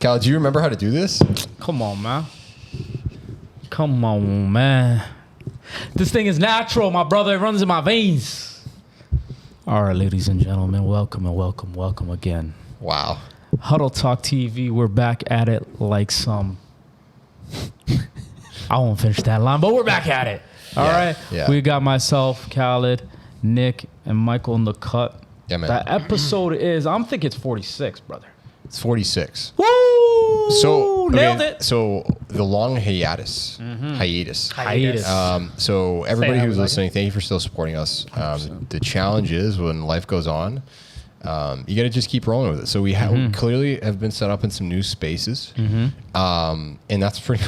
Cal, do you remember how to do this? Come on, man. Come on, man. This thing is natural, my brother. It runs in my veins. All right, ladies and gentlemen, welcome and welcome, welcome again. Wow. HuddleTalk TV, we're back at it like some... I won't finish that line, but we're back at it. All right? Yeah. We got myself, Khaled, Nick, and Michael in the cut. Yeah, man. That episode is, I'm thinking it's 46, brother. It's 46. Woo! So Nailed it. So the long hiatus. So everybody who's listening, thank you for still supporting us. The challenge is when life goes on, you got to just keep rolling with it. So we clearly have been set up in some new spaces, and that's pretty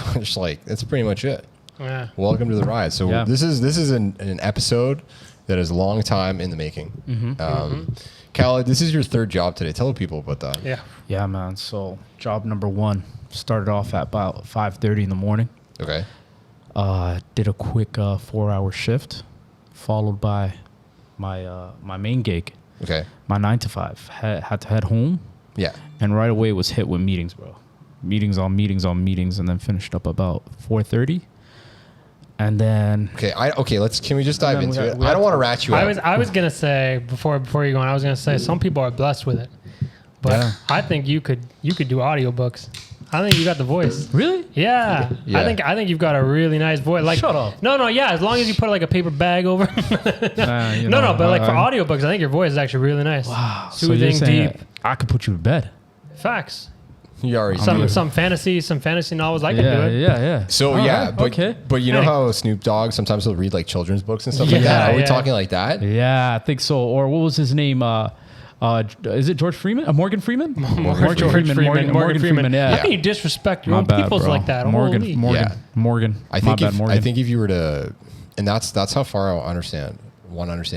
much it. Yeah. Welcome to the ride. So this is an episode that is a long time in the making. Khaled, this is your third job today. Tell the people about that. Yeah, man. So job number 1 started off at about 5:30 in the morning. Okay. Did a quick 4-hour shift, followed by my main gig. Okay. My 9 to 5. Had to head home. Yeah. And right away was hit with meetings, bro. Meetings on meetings on meetings, and then finished up about 4:30. And then can we just dive into it? I don't want to rat you out. I was gonna say before you go on, I was gonna say some people are blessed with it, but I think you could do audiobooks. I think you got the voice. Really? Yeah. I think you've got a really nice voice. Like, shut up. No, yeah. As long as you put like a paper bag over. But like for audiobooks, I think your voice is actually really nice. Wow. Soothing, so deep. I could put you to bed. Facts. You already some fantasy novels. I can do it. Yeah. So but you know how Snoop Dogg sometimes he'll read like children's books and stuff like that. Are we talking like that? Yeah, I think so. Or what was his name? Is it George Freeman? Morgan Freeman? Morgan Freeman. Yeah. How can you disrespect your own peoples like that? Morgan. I think if you were to, and that's how far I understand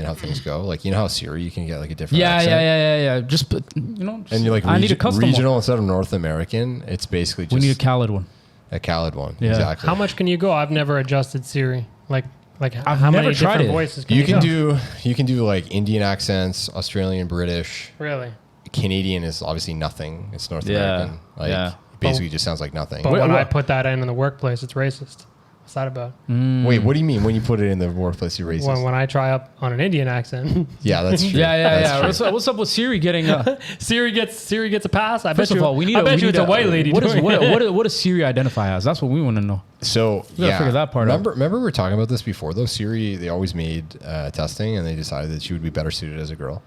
how things go. Like, you know how Siri, you can get like a different accent? Yeah. Just put, and you're like, I need a custom regional one. Instead of North American. It's basically just... We need a Khaled one. A Khaled one, yeah. Exactly. How much can you go? I've never adjusted Siri. Like I've how never many tried different it. voices you can do like Indian accents, Australian, British. Really? Canadian is obviously nothing. It's North American. It basically just sounds like nothing. But when I put that in the workplace, it's racist. What's that about? Wait, what do you mean when you put it in the workplace, you're racist? When I try up on an Indian accent. Yeah, that's true. Yeah. What's up with Siri getting? Siri gets a pass. First of all, I bet you it's a white lady. What does Siri identify as? That's what we want to know. So we gotta figure that part out. Remember we were talking about this before though. Siri, they always made testing, and they decided that she would be better suited as a girl.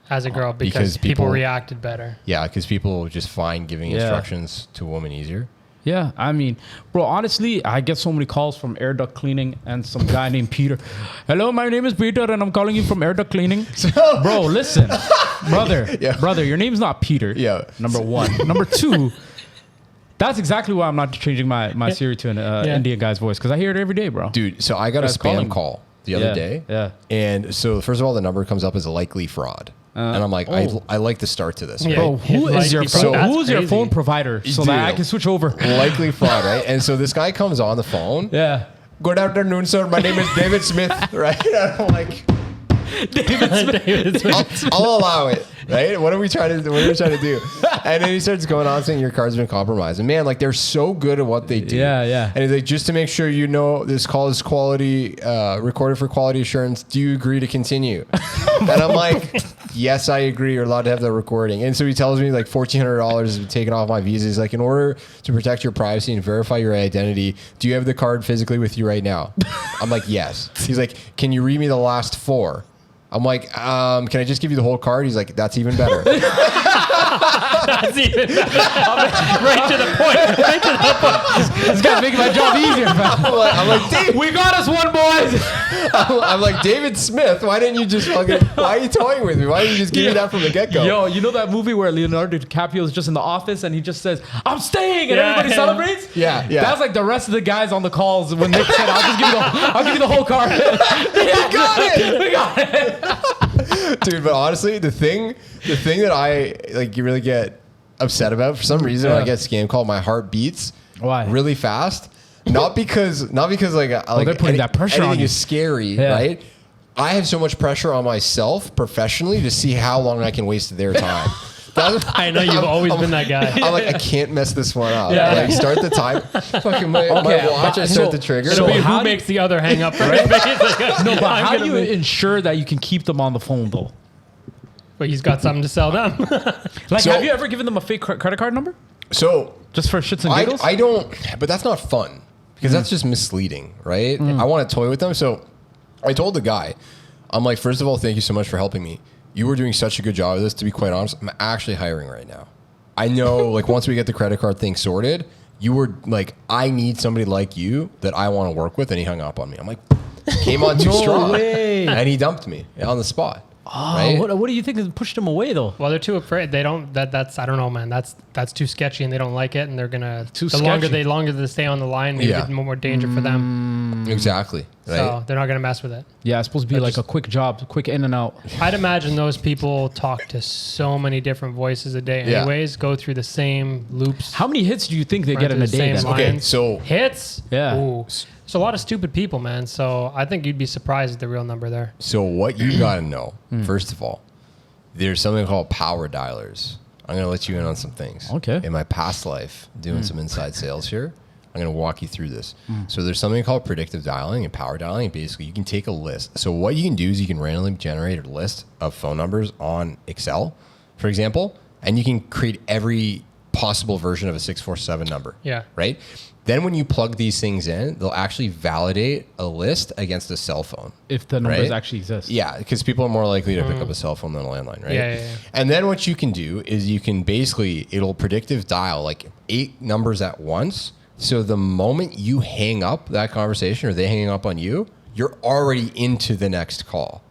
As a girl, because people reacted better. Yeah, because people just find giving instructions to a woman easier. Yeah, I mean, bro, honestly, I get so many calls from air duct cleaning and some guy named Peter. Hello, my name is Peter, and I'm calling you from air duct cleaning. Bro, listen, brother, your name's not Peter. Yeah. Number 1. Number 2, that's exactly why I'm not changing my Siri to an Indian guy's voice, because I hear it every day, bro. Dude, so I got a spam call the other day. Yeah. And so first of all, the number comes up as a likely fraud. And I'm like, I like the start to this. Right? Bro, who is your phone provider so that I can switch over? Likely fraud, right? And so this guy comes on the phone. Yeah. Good afternoon, sir. My name is David Smith, right? And I'm like, David Smith. I'll allow it, right? What are we trying to do? And then he starts going on saying your card's been compromised. And man, like, they're so good at what they do. Yeah. And he's like, just to make sure you know this call is quality, recorded for quality assurance. Do you agree to continue? And I'm like, yes, I agree. You're allowed to have that recording. And so he tells me like $1,400 has been taken off my visa. He's like, in order to protect your privacy and verify your identity, do you have the card physically with you right now? I'm like, yes. He's like, can you read me the last 4? I'm like, can I just give you the whole card? He's like, that's even better. That's even better. Right to the point. This guy's making my job easier, man. I'm like, Dave, we got us one, boys. I'm like, David Smith, why didn't you just why are you toying with me? Why didn't you just give me that from the get-go? Yo, you know that movie where Leonardo DiCaprio is just in the office and he just says, I'm staying, and everybody celebrates? Yeah. That's like the rest of the guys on the calls when they said, I'll give you the whole card. We got it. Dude, but honestly, the thing that I like, you really get upset about for some reason, when I get scam called, my heart beats really fast. Not because like they're putting that pressure on you. Is scary, right? I have so much pressure on myself professionally to see how long I can waste their time. I know you've always been that guy. I'm like, I can't mess this one up. Yeah. Like, start the time. Fucking my watch, I start the trigger. So who makes the other hang up, right? No, but how do you ensure that you can keep them on the phone, though? But he's got something to sell them. Like, have you ever given them a fake credit card number? So just for shits and giggles? I don't, but that's not fun because that's just misleading, right? I want to toy with them. So I told the guy, I'm like, first of all, thank you so much for helping me. You were doing such a good job of this. To be quite honest, I'm actually hiring right now. I know, like, once we get the credit card thing sorted, you were like, I need somebody like you that I want to work with. And he hung up on me. I'm like, came on too strong. Way. And he dumped me on the spot. Oh, right? What do you think has pushed them away, though? Well, they're too afraid. They don't. That's I don't know, man. That's too sketchy, and they don't like it, and they're gonna. Longer they stay on the line, maybe the more danger for them. Exactly. Right? So they're not gonna mess with it. Yeah, it's supposed to be like a quick job, quick in and out. I'd imagine those people talk to so many different voices a day, anyways. Go through the same loops. How many hits do you think they get in a day? Okay, so hits. Yeah. Ooh. There's a lot of stupid people, man. So I think you'd be surprised at the real number there. So what you got to know, first of all, there's something called power dialers. I'm going to let you in on some things. Okay. In my past life, doing some inside sales here, I'm going to walk you through this. So there's something called predictive dialing and power dialing. Basically, you can take a list. So what you can do is you can randomly generate a list of phone numbers on Excel, for example, and you can create every possible version of a 647 number. Yeah. Right? Then when you plug these things in, they'll actually validate a list against a cell phone. If the numbers actually exist. Yeah, because people are more likely to pick up a cell phone than a landline, right? Yeah. And then what you can do is you can basically, it'll predictive dial like 8 numbers at once. So the moment you hang up that conversation or they hang up on you, you're already into the next call.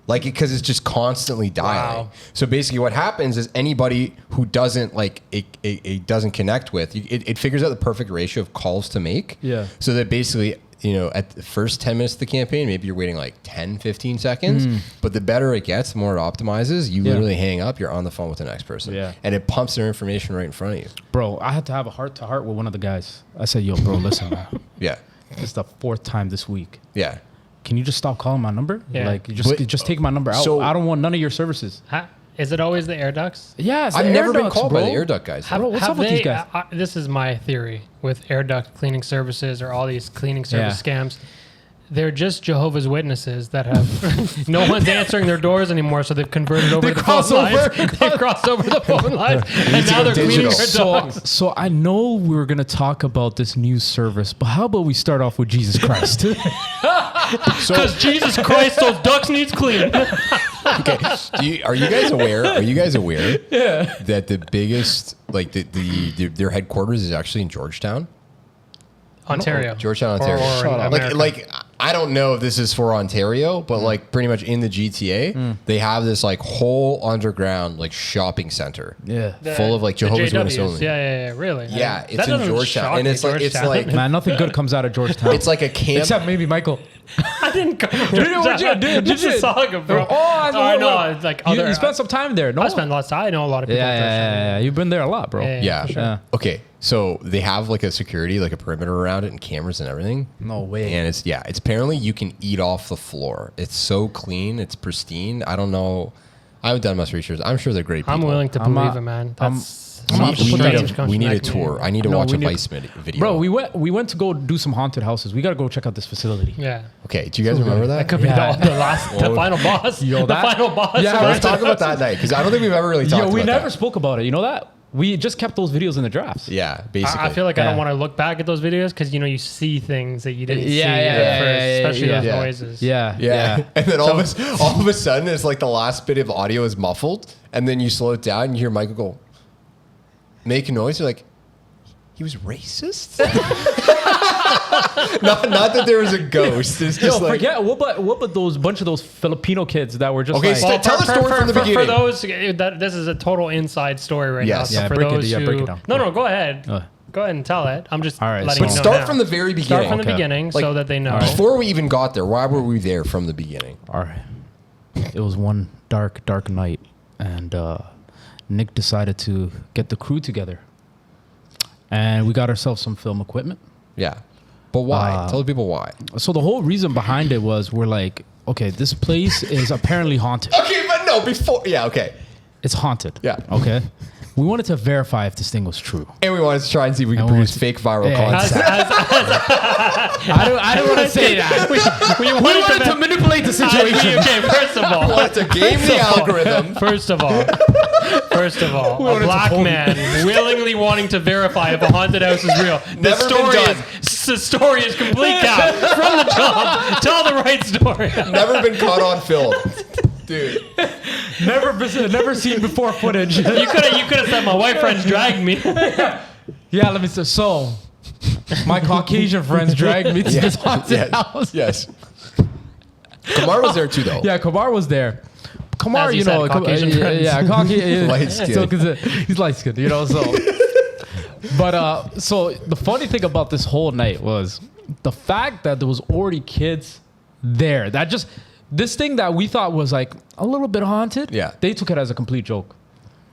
Like, because it's just constantly dialing. Wow. So basically what happens is anybody who doesn't like, it doesn't connect with, it figures out the perfect ratio of calls to make. Yeah. So that basically, you know, at the first 10 minutes of the campaign, maybe you're waiting like 10, 15 seconds. But the better it gets, the more it optimizes. You literally hang up, you're on the phone with the next person. Yeah. And it pumps their information right in front of you. Bro, I had to have a heart-to-heart with one of the guys. I said, yo, bro, listen, man. Yeah. It's the 4th time this week. Yeah. Can you just stop calling my number? Yeah. Like, just take my number out. So, I don't want none of your services. Is it always the air ducts? Yeah, I've never been called by the air duct guys. What's up with these guys? This is my theory with air duct cleaning services or all these cleaning service scams. They're just Jehovah's Witnesses that have no one's answering their doors anymore, so they've converted over the phone lines. They've crossed over the phone lines, and now they're cleaning their dogs. So I know we were going to talk about this new service, but how about we start off with Jesus Christ? Because Jesus Christ, those ducks needs cleaning. Okay, are you guys aware? Are you guys aware that the biggest, like their headquarters is actually in Georgetown? Ontario. Georgetown, Ontario. Like I don't know if this is for Ontario, but like pretty much in the GTA, they have this like whole underground like shopping center. Yeah. Full of like Jehovah's Witnesses only. Yeah, really. Yeah, it's in Georgetown. And it's like man, nothing good comes out of Georgetown. It's like a camp. Except maybe Michael. I didn't come to Georgetown. This is Saga, bro. I know. It's like you spent some time there. No? I spent lots of time. I know a lot of people. Yeah. You've been there a lot, bro. Yeah. Sure. Okay. So they have like a security, like a perimeter around it and cameras and everything. No way. And it's apparently you can eat off the floor. It's so clean. It's pristine. I don't know. I haven't done much research. I'm sure they're great people. I'm willing to believe it, man. We need a tour. I need to watch a Vice video. Bro, we went to go do some haunted houses. We got to go check out this facility. Yeah. Okay. Do you guys remember that? That could be the final boss. The final boss. Yeah. Let's talk about that night because I don't think we've ever really talked about that. We never spoke about it. You know that? We just kept those videos in the drafts. Yeah, basically. I feel like I don't want to look back at those videos because you see things that you didn't see at first, especially those noises. Yeah. And then all of a sudden, it's like the last bit of audio is muffled, and then you slow it down and you hear Michael go, make a noise. You're like, he was racist? not that there was a ghost. It's just forget what about those bunch of those Filipino kids that were just tell the story from the beginning. For those, this is a total inside story right now. So for those break it down. No, go ahead. Go ahead and tell it. I'm just letting you know. But start from the very beginning. Start from the beginning so that they know. Before we even got there, why were we there from the beginning? All right. It was one dark night, and Nick decided to get the crew together. And we got ourselves some film equipment. Yeah. But why? Tell the people why. So the whole reason behind it was we're like, okay, this place is apparently haunted. Okay, but no, before... Yeah, okay. It's haunted. Yeah. Okay. We wanted to verify if this thing was true. And we wanted to try and see if we could produce fake viral content. I don't want to say that. We wanted to manipulate the situation. Okay, first of all. We wanted to game the algorithm. First of all, a black man willingly wanting to verify if a haunted house is real. The story is complete cap from the jump. Tell the right story. Never been caught on film. Dude. Never seen before footage. You could have said my white friends dragged me. Yeah, let me say. So, my Caucasian friends dragged me to this haunted house. Yes. Kamar was there too, though. Yeah, Kamar was there. Kamar, you know, Caucasian friends. Yeah, Caucasian. Light skin. So, he's light skinned, you know. So, but so the funny thing about this whole night was the fact that there was already kids there. That just. This thing that we thought was like a little bit haunted, they took it as a complete joke.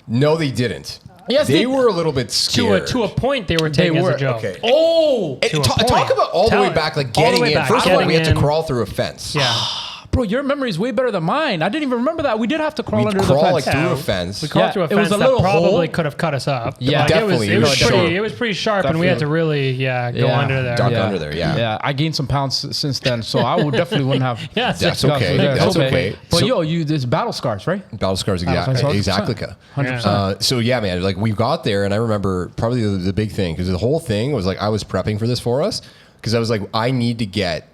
No, they didn't. Yes, they were a little bit scared. To a point, they were taking as a joke. Okay. Oh! Talk about all the way back, like getting in. First of all, we had to crawl through a fence. Yeah. Bro, your memory is way better than mine. I didn't even remember that. We did have to crawl under the fence. Like through a fence. We crawled through a fence. It was a little probably could have cut us up. Yeah, like, definitely. It was pretty sharp, definitely. And we had to really, go under there. Duck under there, Yeah, I gained some pounds since then, so I would definitely wouldn't have. That's okay. That's okay. But there's battle scars, right? Battle scars, exactly. 100%. So yeah, man, like we got there, and I remember probably the big thing, because the whole thing was like I was prepping for this for us, because I was like, I need to get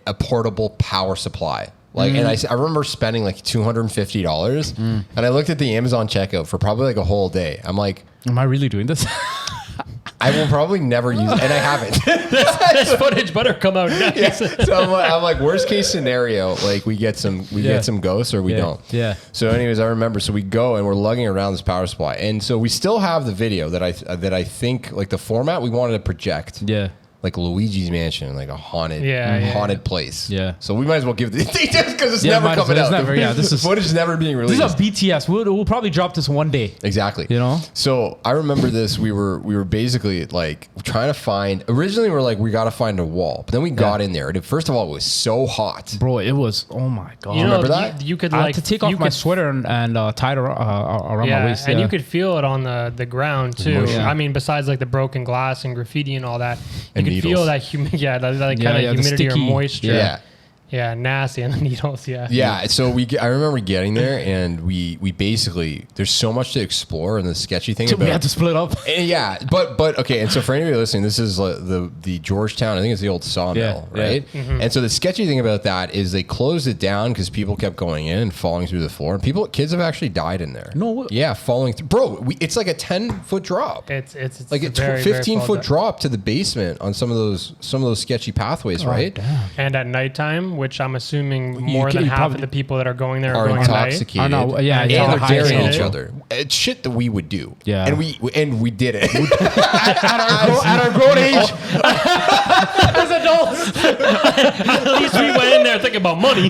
a portable power supply. Like, and I remember spending like $250, and I looked at the Amazon checkout for probably like a whole day. I'm like, am I really doing this? I will probably never use it, and I haven't. this footage better come out next. Yeah. So I'm like, worst case scenario, like we get some ghosts or we don't. Yeah. So anyways, I remember. So we go and we're lugging around this power supply, and so we still have the video that I think like the format we wanted to project. Yeah. Like Luigi's Mansion, like a haunted place. Yeah. So we might as well give the details because it's never coming out. This is footage is never being released. This is a BTS. We'll probably drop this one day. Exactly. You know. So I remember this. We were basically like trying to find. Originally, we were like, we got to find a wall, but then we got in there, and first of all, it was so hot. Bro, it was. Oh my god. You remember that? You could I had to take off my sweater and tie it around my waist. And you could feel it on the ground too. I mean, besides like the broken glass and graffiti and all that, you could feel that that kind of humidity or moisture. Yeah, nasty, and the needles. Yeah. So I remember getting there, and we basically there's so much to explore, and the sketchy thing. So we had to split up. But okay. And so for anybody listening, this is the Georgetown. I think it's the old sawmill, right? Yeah. Mm-hmm. And so the sketchy thing about that is they closed it down because people kept going in and falling through the floor, and kids have actually died in there. No. Yeah, falling through. Bro, it's like a 10-foot drop. It's like a 15-foot drop to the basement on some of those sketchy pathways, right? Damn. And at nighttime, which I'm assuming more than half of the people that are going there are going intoxicated. at night. And they're daring each other. It's shit that we would do. Yeah. And we did it. at our grown age. As adults. At least we went in there thinking about money.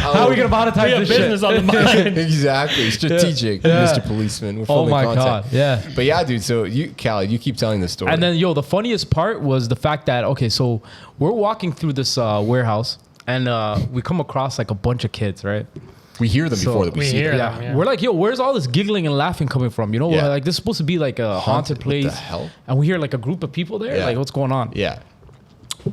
How are we going to monetize this business shit? on the mind. Exactly. Strategic, Mr. Policeman. We're filming content. God. Yeah. But yeah, dude. So Callie, you keep telling this story. And then, the funniest part was the fact that, okay, so we're walking through this warehouse, and we come across like a bunch of kids, right? We hear them before that we see them. Yeah. We're like, where's all this giggling and laughing coming from? You know, like this is supposed to be like a haunted place. What the hell? And we hear like a group of people there. Like, what's going on? Yeah.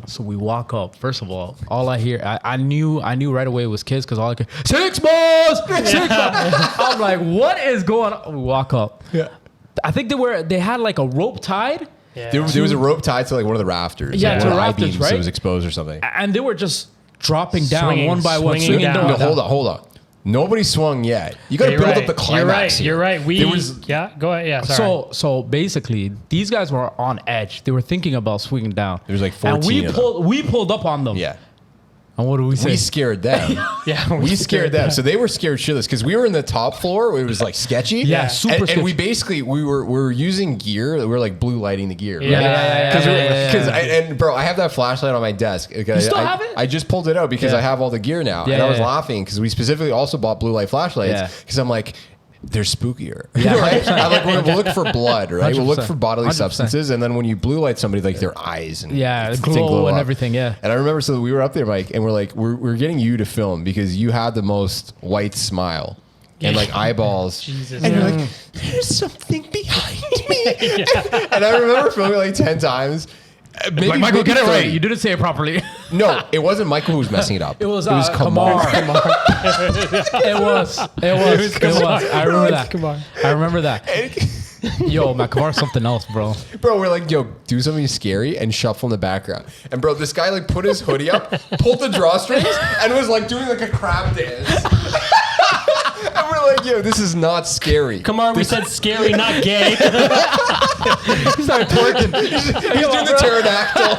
So we walk up. First of all I hear, I knew right away it was kids because all I could, 6 balls! 6 balls! I'm like, what is going on? We walk up. Yeah. I think they had like a rope tied. Yeah. There was a rope tied to like one of the rafters. Yeah, to the rafters, I-beams, right? So it was exposed or something. And they were just dropping down one by one, swinging down. No, hold on. Nobody swung yet. You got to build up the climax. You're right. Go ahead. Yeah, sorry. So basically, these guys were on edge. They were thinking about swinging down. There was like 14 and we pulled up on them. Yeah. And what do we say? We scared them. We scared them. So they were scared shitless because we were in the top floor where it was like sketchy. Yeah, super sketchy. And we basically, we were using gear. We were like blue lighting the gear. Yeah. Bro, I have that flashlight on my desk. You still have it? I just pulled it out because I have all the gear now. And I was laughing because we specifically also bought blue light flashlights because I'm like, they're spookier. Yeah. Right? I'm like, we'll look for blood, right? 100%. We'll look for bodily 100%. Substances, and then when you blue light somebody, like their eyes and glow and everything. Yeah. And I remember, so we were up there, Mike, and we're like, we're getting you to film because you had the most white smile and like eyeballs. Jesus. And you're like, there's something behind me. And I remember filming like 10 times. Maybe, like, Michael, get it right. You didn't say it properly. No, it wasn't Michael who was messing it up. It was Kamar. It was. I remember that. Kamar. I remember that. Yo, man, Kamar's something else, bro. Bro, we're like, yo, do something scary and shuffle in the background. And bro, this guy like put his hoodie up, pulled the drawstrings, and was like doing like a crab dance. And we're like, yo, this is not scary. Kamar, we said scary, not gay. He started twerking. He's doing the pterodactyl.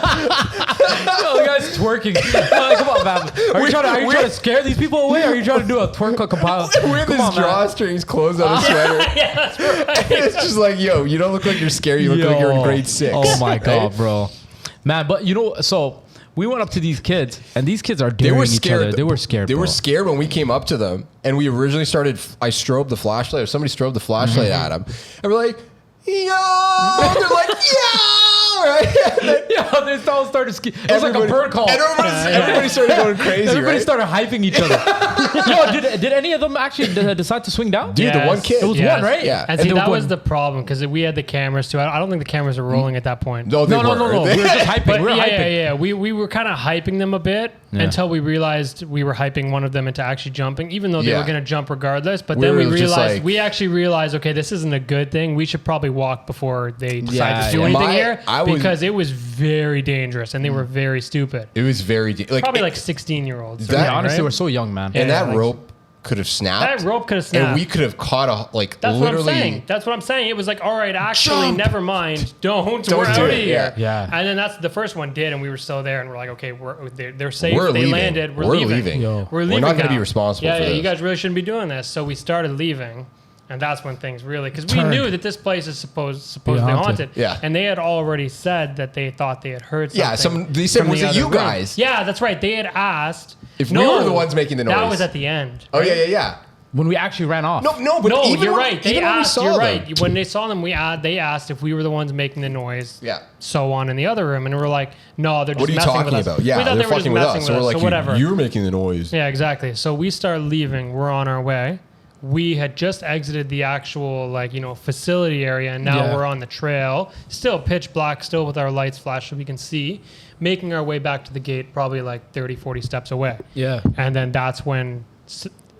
Yo, the guy's twerking. Come on, man. Are you trying to scare these people away? Or are you trying to do a twerk compile? With his drawstrings closed on his sweater. Yeah, that's right. It's just like, yo, you don't look like you're scary. You look like you're in grade 6. Oh my God, bro. Man, but you know, so we went up to these kids, and these kids are daring each other. They were scared. They were scared when we came up to them, and we originally started. I strobed the flashlight, or somebody strobed the flashlight at them, and we're like, "Yo!" And they're like, "Yo!" Right? Yeah, they all started. It was like a bird call. And everybody started going crazy. Everybody started hyping each other. Yo, did any of them actually decide to swing down? Dude, the one kid. It was one, right? Yeah. And see, that was the problem because we had the cameras too. I don't think the cameras were rolling at that point. No. We were just hyping. Yeah. We were kind of hyping them a bit until we realized we were hyping one of them into actually jumping, even though they were going to jump regardless. But then we realized, we actually realized, okay, this isn't a good thing. We should probably walk before they decide to do anything here because it was very dangerous and they were very stupid. It was very probably like 16-year-olds. Honestly, we're so young, man. And that rope could have snapped. That rope could have snapped. And we could have caught That's literally. what I'm saying. That's what I'm saying. It was like, all right, actually, never mind. Don't we're out of here. Yeah. And then that's the first one did, and we were still there, and we're like, okay, they're safe. We're they leaving. landed. We're leaving. We're leaving. We're not going to now. be responsible for this. You guys really shouldn't be doing this. So we started leaving. And that's when things really, because we knew that this place is supposedly haunted. Yeah. And they had already said that they thought they had heard something. Yeah, they said, was it you guys? Yeah, that's right. They had asked. If we were the ones making the noise. That was at the end. Oh, yeah. When we actually ran off. But you're right. They asked. You're right. Them. When they saw them, they asked if we were the ones making the noise. Yeah. So on in the other room, and we're like, no, they're just messing with us. What are you talking about? Yeah, we thought they're fucking with us. So we're like, whatever. You're making the noise. Yeah, exactly. So we start leaving. We're on our way. We had just exited the actual facility area, and now we're on the trail. Still pitch black, still with our lights flashed so we can see. Making our way back to the gate, probably like 30, 40 steps away. Yeah. And then that's when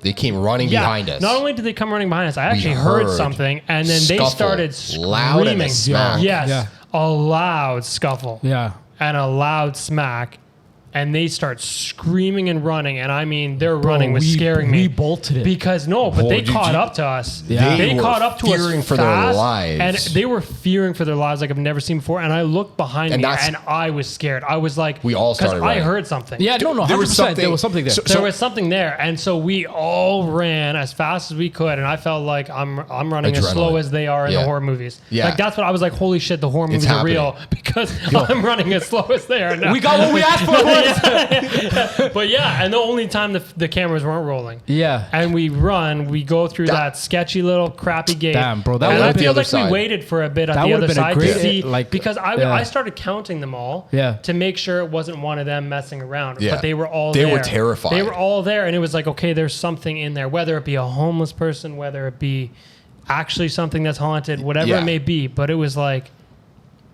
they came running behind us. Not only did they come running behind us, I actually heard something, and then they started screaming. Loud and a smack. Yes, a loud scuffle. Yeah. And a loud smack. And they start screaming and running, and I mean, their running was scaring me. We bolted it because they caught up to us. Yeah. They caught up to us fearing for their lives, and they were fearing for their lives like I've never seen before. And I looked behind me, and I was scared. I was like, we all started running. I heard something. Yeah, no, there was something. There was something there. There was something there, and so we all ran as fast as we could. And I felt like I'm running as slow as they are in the horror movies. Yeah, like that's what I was like. Holy shit, the horror movies are real because I'm running as slow as they are now. We got what we asked for. But yeah, and the only time the cameras weren't rolling. Yeah. And we go through that sketchy little crappy gate. Damn, bro. And I feel like we waited for a bit at the other side to see, because I started counting them all to make sure it wasn't one of them messing around. Yeah. But they were all there. They were terrified. They were all there, and it was like, okay, there's something in there, whether it be a homeless person, whether it be actually something that's haunted, whatever it may be. But it was like,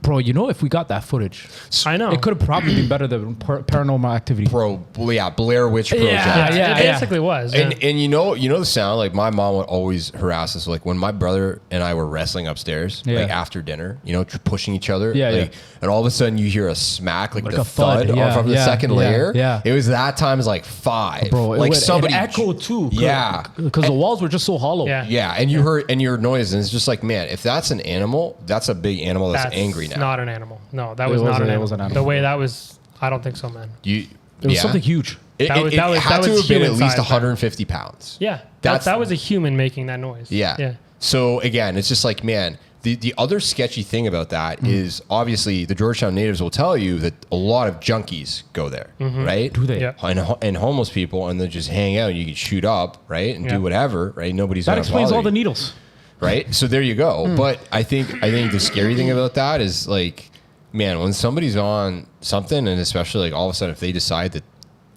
bro, if we got that footage, I know it could have probably been better than Paranormal Activity. Bro, Blair Witch Project. Yeah, it basically was. And you know the sound, like my mom would always harass us, like when my brother and I were wrestling upstairs, like after dinner, pushing each other, and all of a sudden you hear a smack, like the thud from the second layer. Yeah. It was that times like 5. Bro, like somebody it echoed too. Yeah. Because the walls were just so hollow. Yeah. And you heard your noise, and it's just like, man, if that's an animal, that's a big animal that's angry now. Not an animal. No, that was not an animal. The way that was, I don't think so, man. It was something huge. It had to have been at least 150 pounds. Yeah, that was a human making that noise. Yeah. So again, it's just like, man, the other sketchy thing about that is obviously the Georgetown natives will tell you that a lot of junkies go there, right? Do they? Yeah. And homeless people, and they just hang out. And you can shoot up, right, and do whatever, right? Nobody's that explains all the needles, right? So there you go. But I think the scary thing about that is like, man, when somebody's on something, and especially like all of a sudden if they decide that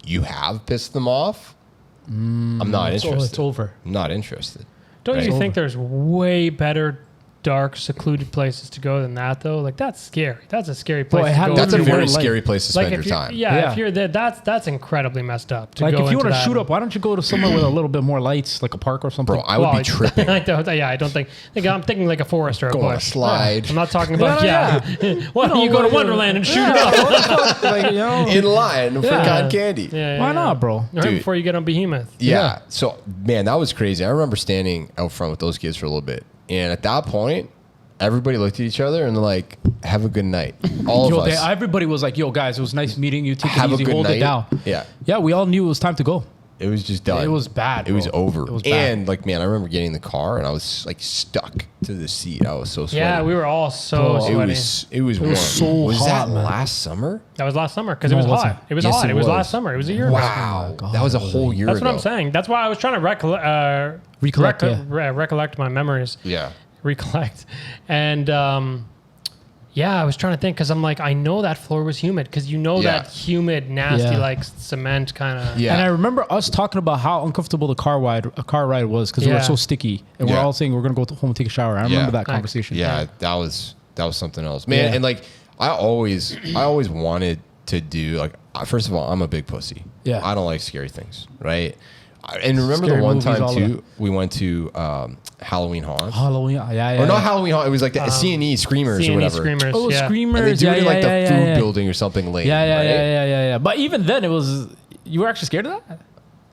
you have pissed them off, I'm not interested. It's over. I'm not interested. Don't Right. you think there's way better dark, secluded places to go than that, though? Like, that's scary. That's a scary place Bro, it to had go. That's a Literally very one light. scary place to spend your if you're, time. yeah, if you're there, that's incredibly messed up. To Like, go if you into want to that. shoot up, why don't you go to somewhere with a little bit more lights, like a park or something? Bro, I would be tripping. I don't think I'm thinking like a forest or a Go on a bush. slide. I'm not talking about Yeah, Why don't you go to Wonderland and shoot it up? like, you know, In line for Yeah. cotton candy. Yeah, why not, bro? Right Dude. before you get on Behemoth. Yeah. So, man, that was crazy. I remember standing out front with those kids for a little bit. And at that point, everybody looked at each other and they're like, have a good night. All of us. Everybody was like, yo, guys, it was nice meeting you. Take Have it a easy, good hold night. it down. Yeah. Yeah, we all knew it was time to go. It was just done. It was bad. It was bro. over. It was bad. And like, man, I remember getting in the car and I was like stuck to the seat. I was so sweaty. Yeah, we were all so Bro, sweaty. It was warm. so was hot, that man. last summer? That was last summer because No, it was it wasn't. hot. It was Yes, hot. it It was was. last summer. It was a year ago. Wow. God. That was a whole year That's ago. what I'm saying. That's why I was trying to recollect my memories. Yeah. Recollect. And yeah, I was trying to think because I'm like, I know that floor was humid because you know Yeah. that humid, nasty, Yeah. like cement kind of. Yeah. And I remember us talking about how uncomfortable the car ride was because we were Yeah. so sticky, and we're Yeah. all saying we're gonna go home and take a shower. I remember that conversation. Yeah, that was something else, man. Yeah. And like, I always wanted to do like. First of all, I'm a big pussy. Yeah. I don't like scary things, right? And remember Scary the one movies, time all too, we went to Halloween Haunt. Halloween. Yeah. Or not Halloween Haunt. It was like the C&E Screamers or C&E whatever. Screamers. Oh, yeah. Screamers. And they do it in like the food yeah. building or something late. Yeah. right? But even then, it was. You were actually scared of that?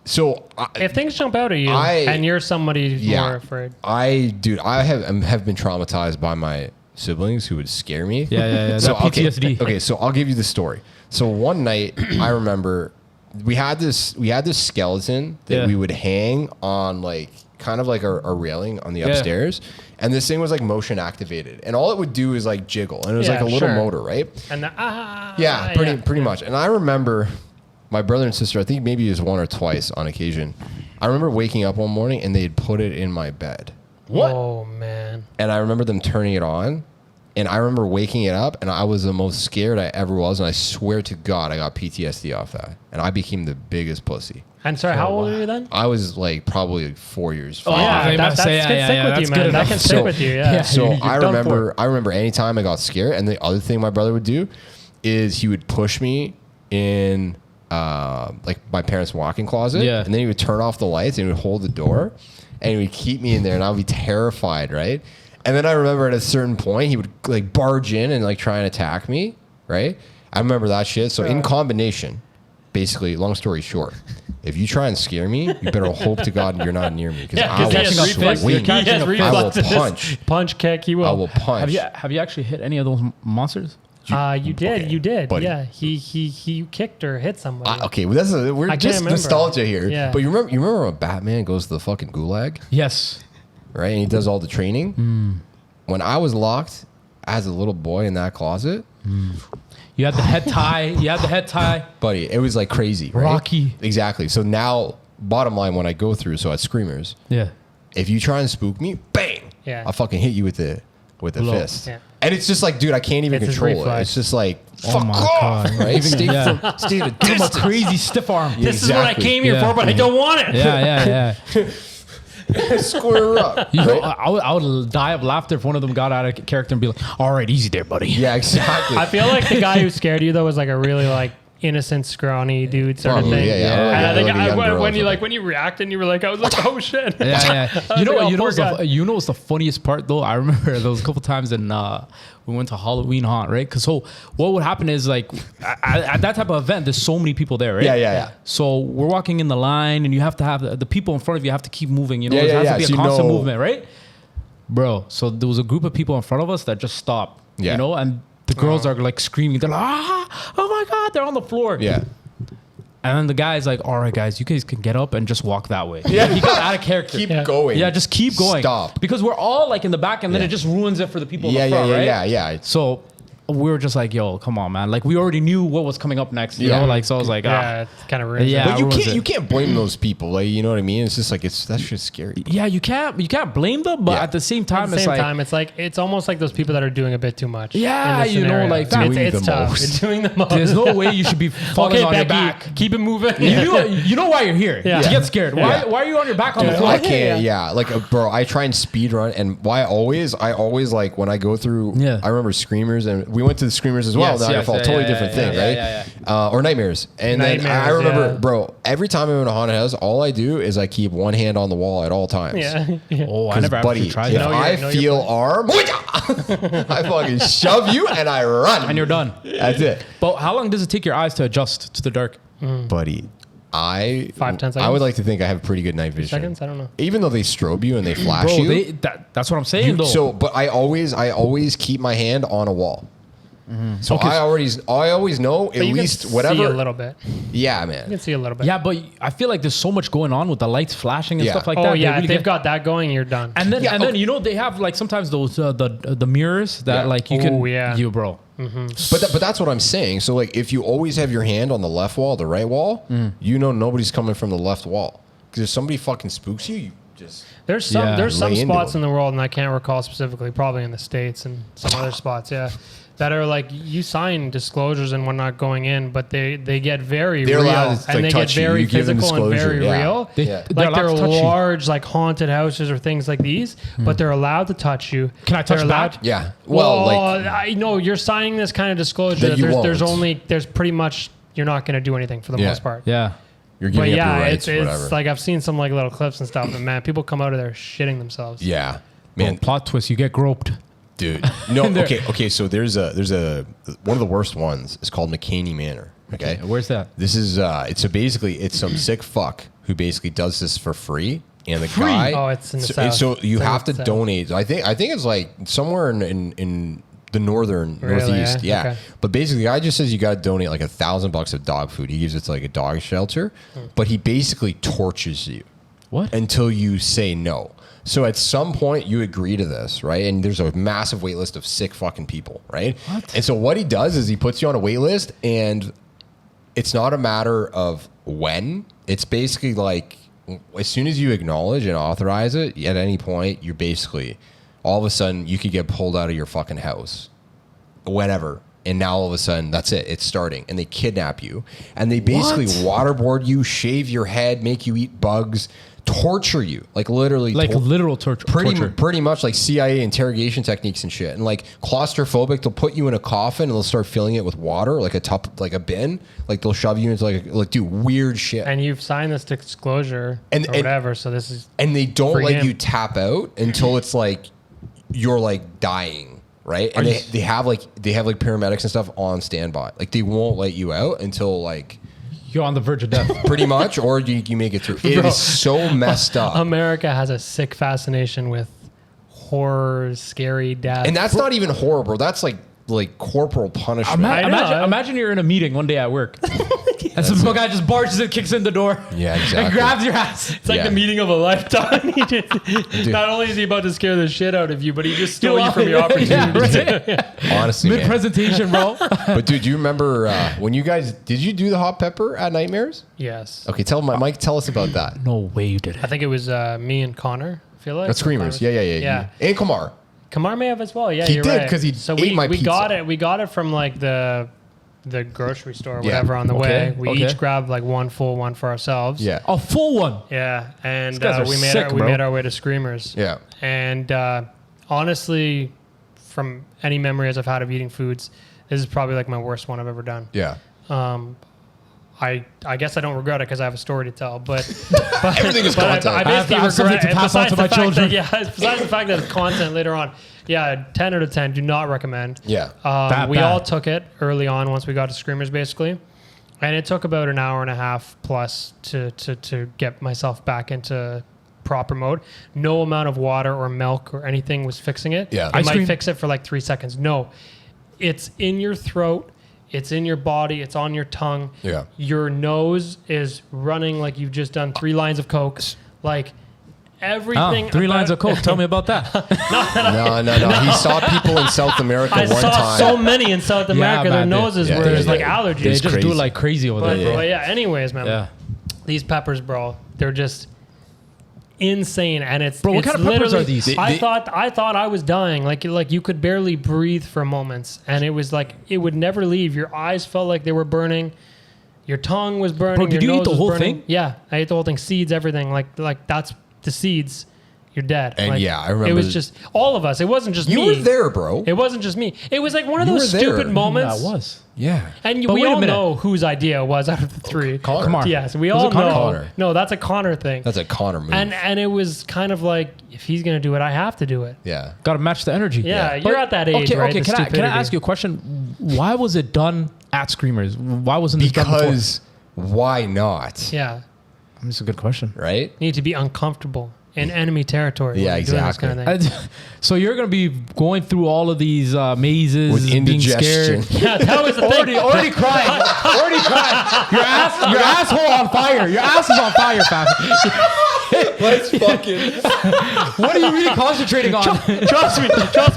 So If things jump out at you and you're somebody more afraid. I have been traumatized by my siblings who would scare me. Yeah. So That PTSD. Okay, so I'll give you the story. So one night I remember we had this skeleton that we would hang on like kind of like a railing on the upstairs, and this thing was like motion activated, and all it would do is like jiggle, and it was like a little motor, right? And Pretty much. And I remember my brother and sister, I think maybe it was one or twice on occasion. I remember waking up one morning and they had put it in my bed. What? Oh man. And I remember them turning it on. And I remember waking it up and I was the most scared I ever was. And I swear to God, I got PTSD off that. And I became the biggest pussy. And sorry, how old were you then? I was like probably like 4 years. Oh yeah, yeah, that can stick with you, man. That can stick with you. Yeah. So You're I done for. remember anytime I got scared. And the other thing my brother would do is he would push me in like my parents' walk-in closet. Yeah. And then he would turn off the lights and he would hold the door and he would keep me in there and I would be terrified, right? And then I remember at a certain point, he would like barge in and like try and attack me, right? I remember that shit. So in combination, basically, long story short, if you try and scare me, you better hope to God you're not near me because I will swing. I will punch. Punch, kick, he will. I will punch. Have you actually hit any of those monsters? You did. buddy. Yeah, he kicked or hit somebody. Okay, well, we're I just can't remember. nostalgia here. Yeah. But you remember when Batman goes to the fucking gulag? Yes. Right, and he does all the training. When I was locked as a little boy in that closet, You had the head tie. buddy, it was like crazy. Right? Rocky. Exactly. So now, bottom line, when I go through, so at Screamers, Yeah. if you try and spook me, bang, Yeah. I'll fucking hit you with the fist. Yeah. And it's just like, dude, I can't even It's his control it. reflex. It's just like, Oh fuck my off, God. right? Stay Yeah. stay at a Give him a distance. crazy stiff arm. This is what I Exactly. came here Yeah. for, but I don't want it. Yeah. Square up. You know, right? I would die of laughter if one of them got out of character and be like, "All right, easy there, buddy." Yeah, exactly. I feel like the guy who scared you though was like a really like innocent, scrawny dude sort Probably, of thing. yeah. Or like And I think like a young girl when or you like something. when you reacted, you were like, I was like, oh shit. Yeah. I was like, oh, poor guy. What's the funniest part though? I remember there was a couple times in we went to Halloween Haunt, right? Because so what would happen is like at that type of event, there's so many people there, right? Yeah. So we're walking in the line, and you have to have the people in front of you have to keep moving. You know, Yeah, there has to be so a you constant know- movement, right? Bro, so there was a group of people in front of us that just stopped. Yeah. You know, and the girls are like screaming. They're like, oh my God, they're on the floor. Yeah. And then the guy's like, all right, guys, you guys can get up and just walk that way. Yeah. He got out of character. Keep going. Yeah, just keep going. Stop. Because we're all like in the back, and then it just ruins it for the people in the front, right? Yeah. So we were just like, yo, come on, man. Like, we already knew what was coming up next, you know? Like, so I was like, it's kind of ruins Yeah, But you can't blame those people. Like, you know what I mean? It's just like, that's just scary. Yeah, you can't blame them, but at the same time, it's almost like those people that are doing a bit too much. Yeah, you know, like that. It's tough. It's doing the most. There's no way you should be falling on your back. Keep it moving. You know why you're here. To get scared. Why are you on your back on the floor? I can't. Yeah, like bro, I try and speed run, and I always like when I go through. Yeah. I remember Screamers, and we went to the Screamers as well. Totally different thing, right? Or Nightmares. And then I remember, bro, every time I'm in a haunted house, all I do is I keep one hand on the wall at all times. Yeah. Oh, I never actually tried that. If I feel arm, I fucking shove you and I run. And you're done. That's it. But how long does it take your eyes to adjust to the dark? Buddy, 5-10 seconds. I would like to think I have pretty good night vision. Seconds? I don't know. Even though they strobe you and they flash you. That's what I'm saying, though. So, but I always keep my hand on a wall. So I always know at least whatever. See a little bit. Yeah, man. You can see a little bit. Yeah, but I feel like there's so much going on with the lights flashing and stuff like that. Oh yeah, if they've got that going, you're done. And then you know they have like sometimes those the mirrors that like you can. You bro. But that's what I'm saying. So like if you always have your hand on the left wall, the right wall, you know nobody's coming from the left wall. Because if somebody fucking spooks you, you just there's some spots in the world, and I can't recall specifically, probably in the States and some other spots, that are like you sign disclosures and whatnot going in, but they get very real and they get very physical and very real. Like they're large, like haunted houses or things like these, but they're allowed to touch you. Can I touch back? Yeah. Well, I know you're signing this kind of disclosure that there's pretty much you're not going to do anything for the most part. Yeah. You're giving up your rights, it's like I've seen some like little clips and stuff, and man, people come out of there shitting themselves. Yeah, man. Plot twist: you get groped, dude. No, okay. So there's a one of the worst ones is called McCaney Manor. Okay, where's that? This is it's some sick fuck who basically does this for free, and the guy. Oh, it's in the south. So you have to donate. I think it's like somewhere in the northeast, Okay. But basically, the guy just says you got to donate like $1,000 of dog food. He gives it to like a dog shelter, but he basically tortures you. What? Until you say no. So at some point you agree to this, right? And there's a massive wait list of sick fucking people, right? What? And so what he does is he puts you on a wait list, and it's not a matter of when. It's basically like as soon as you acknowledge and authorize it, at any point you're basically. All of a sudden, you could get pulled out of your fucking house, whenever. And now all of a sudden, that's it. It's starting. And they kidnap you. And they basically waterboard you, shave your head, make you eat bugs, torture you. Like literally. Like literal torture. Pretty much like CIA interrogation techniques and shit. And like claustrophobic, they'll put you in a coffin and they'll start filling it with water, like a bin. Like they'll shove you into like do weird shit. And you've signed this disclosure or whatever, so this is. And they don't let you tap out until it's like, you're like dying, right? And they have paramedics and stuff on standby. Like they won't let you out until like you're on the verge of death, pretty much, or you make it through. It is so messed up. America has a sick fascination with horror, scary death, and that's not even horror, bro. That's like corporal punishment. Imagine you're in a meeting one day at work. And some guy just barges in, kicks in the door, and grabs your ass. It's like the meeting of a lifetime. Not only is he about to scare the shit out of you, but he just stole you from your opportunity. Honestly, mid-presentation, bro. But dude, do you remember when you guys did you do the hot pepper at Nightmares? Yes. Okay, Mike, tell us about that. No way you did it. I think it was me and Connor. I feel like at Screamers. Yeah. And Kamar. Kamar may have as well. Yeah, he you're did right. because he ate my pizza. We got it from like the grocery store or whatever on the way. We each grabbed like one full one for ourselves. Yeah. A full one. Yeah. And we made our way to Screamers. Yeah. And honestly, from any memories I've had of eating foods, this is probably like my worst one I've ever done. Yeah. I guess I don't regret it because I have a story to tell, but everything is content. I basically have something to pass on to my children. Besides the fact that it's content later on, 10 out of 10, do not recommend. Yeah, we all took it early on once we got to Screamers, basically, and it took about an hour and a half plus to get myself back into proper mode. No amount of water or milk or anything was fixing it. Yeah, it might fix it for like 3 seconds. No, it's in your throat. It's in your body. It's on your tongue. Yeah. Your nose is running like you've just done 3 lines of Coke. Like everything. 3 lines of coke. Tell me about that. No. He saw people in South America I one saw time. so many in South America. Their man, noses were like allergies. They just do it like crazy over there, bro. But yeah, anyways, man. Yeah. These peppers, bro, they're just insane, and it's bro. What kind of peppers are these? I thought I was dying. Like you could barely breathe for moments, and it was like it would never leave. Your eyes felt like they were burning. Your tongue was burning. Bro, did your you nose eat the was whole burning. thing? Yeah, I ate the whole thing. Seeds, everything. Like that's the seeds. You're dead. And like, yeah, I remember. It was just all of us. It wasn't just me. You were there, bro. It wasn't just me. It was like one of You those were there. stupid moments. Yeah, I was. Yeah. And But we wait a all minute. know whose idea it was out of the 3. Connor. Yes, we Was all it Connor? know. Connor. No, that's a Connor thing. That's a Connor move. And it was kind of like, if he's gonna do it, I have to do it. yeah. Got to match the energy. Yeah, you're at that age, okay, right? Okay, The can I stupidity. ask you a question? Why was it done at Screamers? Why wasn't this done before? Because why not? Yeah, That's a good question. Right? you need to be uncomfortable in enemy territory. Yeah, when you're doing this exactly. kind of thing. So you're gonna be going through all of these mazes, With being indigestion. scared. Yeah, that was the thing. Already crying. Already crying. Your asshole on fire. Your ass is on fire, fam. Let's fucking. What are you really concentrating on? Trust me.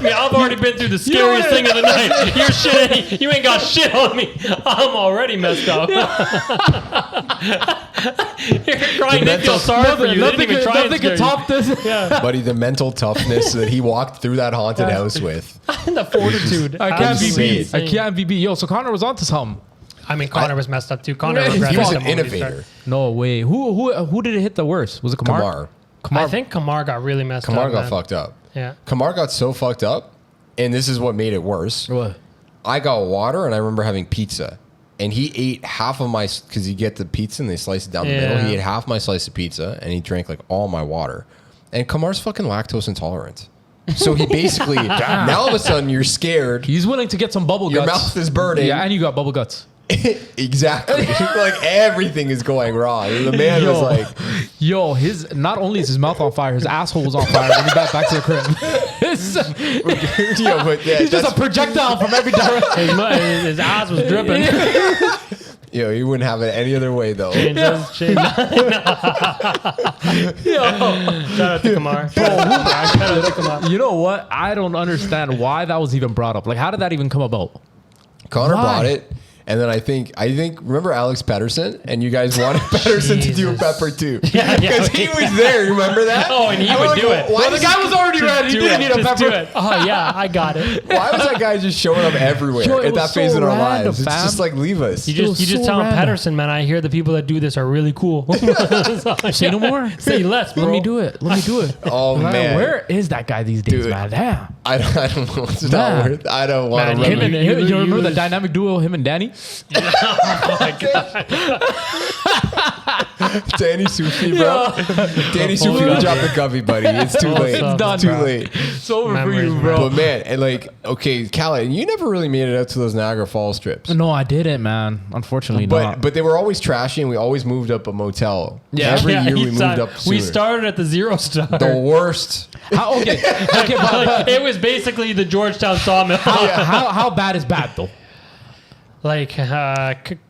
I've already been through the scariest thing of the night. Your shit, you ain't got shit on me. I'm already messed up. You're crying. They feel sorry for you. They didn't even try and Nothing can scare you. top this. Yeah, Buddy, the mental toughness that he walked through that haunted house with. the fortitude. I can't be Insane. beat. I can't be beat. Yo, so Connor was onto something. I mean, Connor was messed up too. Connor He regretted He was the an moment he innovator. started. No way. Who did it hit the worst? Was it Kamar? Kamar. I think Kamar got really messed up. Kamar got man. fucked up. Yeah. Kamar got so fucked up, and this is what made it worse. What? I got water, and I remember having pizza. And he ate half of my, because you get the pizza and they slice it down the middle. He ate half my slice of pizza, and he drank like all my water. And Kamar's fucking lactose intolerant. So he basically, now all of a sudden you're scared. He's willing to get some bubble Your guts. mouth is burning. Yeah, and you got bubble guts. Exactly. Like everything is going wrong. And the man was like, Yo, his not only is his mouth on fire, his asshole was on fire when he got back to the crib. yeah, but yeah, He's just a projectile from every direction. His ass was dripping. Yo, you wouldn't have it any other way though. Change. Shout out to Kamar. Shout out to Kamar. You know what? I don't understand why that was even brought up. Like, how did that even come about? Connor Why? brought it. And then I think remember Alex Patterson, and you guys wanted Patterson to do a Jesus. pepper too. Yeah, Because he was there. You remember that? Oh, and he I'm would like, do it. Why Well, the does guy was already ready. He Do didn't it. need a Just do pepper. it. Oh yeah, I got it. Why was that guy just showing up everywhere Yo, it at that was phase so in our random, lives? It's fam. just like, leave us. You was just so tell random. Patterson, man. I hear the people that do this are really cool. Say no more. Say less, bro. Let me do it. Let me do it. Oh, man. Where is that guy these days, Dude. man? Damn. I don't know. It's not Man. worth. I don't want Man, to him run. and- You you remember the was- dynamic duo, him and Danny? Oh my god. Danny Sufi, bro. Danny Sufi, God. drop the Guffy, buddy. It's too What's late. up, It's done, too bro. late. It's over Memories, for you, bro. bro. But man, and like, okay, Callan, you never really made it out to those Niagara Falls trips. No, I didn't, man. Unfortunately, not. But they were always trashy, and we always moved up a motel. Every year we moved up sooner. We started at the 0 star. The worst. Okay, but It was basically the Georgetown sawmill. how bad is bad though? Like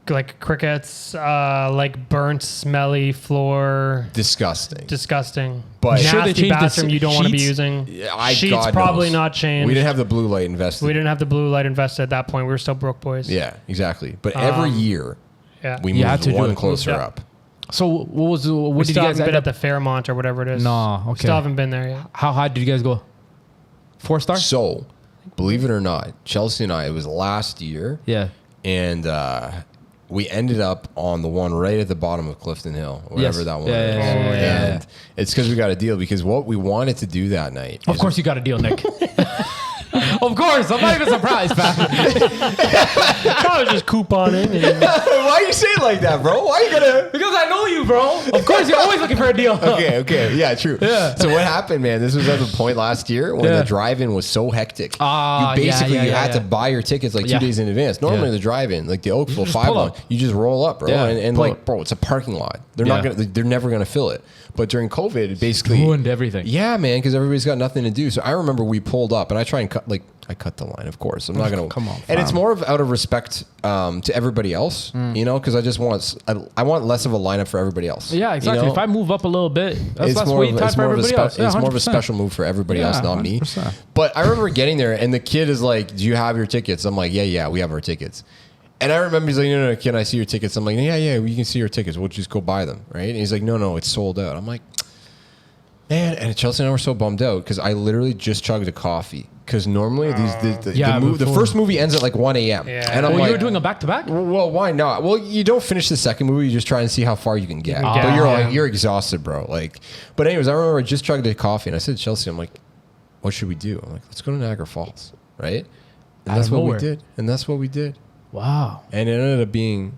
like crickets, like burnt, smelly floor, Disgusting. disgusting. But- Sure they nasty changed the bathroom you don't want to be sheets? using. Yeah, Sheets God probably knows. not changed. We didn't have the blue light invested. We didn't have the blue light invested at that point. We were still broke boys. Yeah, exactly. But every year Yeah. we You had moved to do one it. closer Yeah. up. So what we did you still guys haven't been end at up? the Fairmont or whatever it is. No, okay. Still haven't been there yet. How high did you guys go? 4 star? So, believe it or not, Chelsea and I, it was last year, Yeah. and we ended up on the one right at the bottom of Clifton Hill, whatever Yes. that one Yeah, is. yeah, yeah, yeah, And it's because we got a deal, because what we wanted to do that night Of is- course you got a deal, Nick. Of course. I'm not even surprised, man. I was just couponing. And Why you say it like that, bro? Why you gonna... Because I know you, bro. Of course, you're always looking for a deal. Okay. Yeah, true. Yeah. So what happened, man, this was at the point last year when Yeah. the drive-in was so hectic. Ah, you basically yeah, you yeah, had yeah. to buy your tickets like 2 Yeah. days in advance. Normally Yeah. the drive-in, like the Oakville just 5 pull one, up. you just roll up, bro. Yeah, And pull like, up. bro, it's a parking lot. They're Yeah. they're never gonna fill it. But during COVID, it basically Ruined everything. Yeah, man, because everybody's got nothing to do. So I remember we pulled up, and I try and I cut the line, of course. I'm not going to. Come on. And it's more of out of respect to everybody else, you know, because I want less of a lineup for everybody else. Yeah, exactly. You know? If I move up a little bit, that's it's less more, wait of, time it's for more, of a, everybody else. it's Yeah, more of a 100%. special move for everybody else, not 100%. me. But I remember getting there, and the kid is like, "Do you have your tickets?" I'm like, "Yeah, we have our tickets." And I remember he's like, no, can I see your tickets? I'm like, yeah, you can see your tickets. We'll just go buy them, right? And he's like, no, it's sold out. I'm like, man. And Chelsea and I were so bummed out because I literally just chugged a coffee. Because normally the first movie ends at like 1 a.m. Yeah. And I'm Well, like, you were doing a back-to-back? well, why not? Well, you don't finish the second movie. You just try and see how far you can get. But you're exhausted, bro. Like, but anyways, I remember I just chugged a coffee and I said to Chelsea, I'm like, what should we do? I'm like, let's go to Niagara Falls, right? And that's what we did. And that's what we did. Wow. And it ended up being,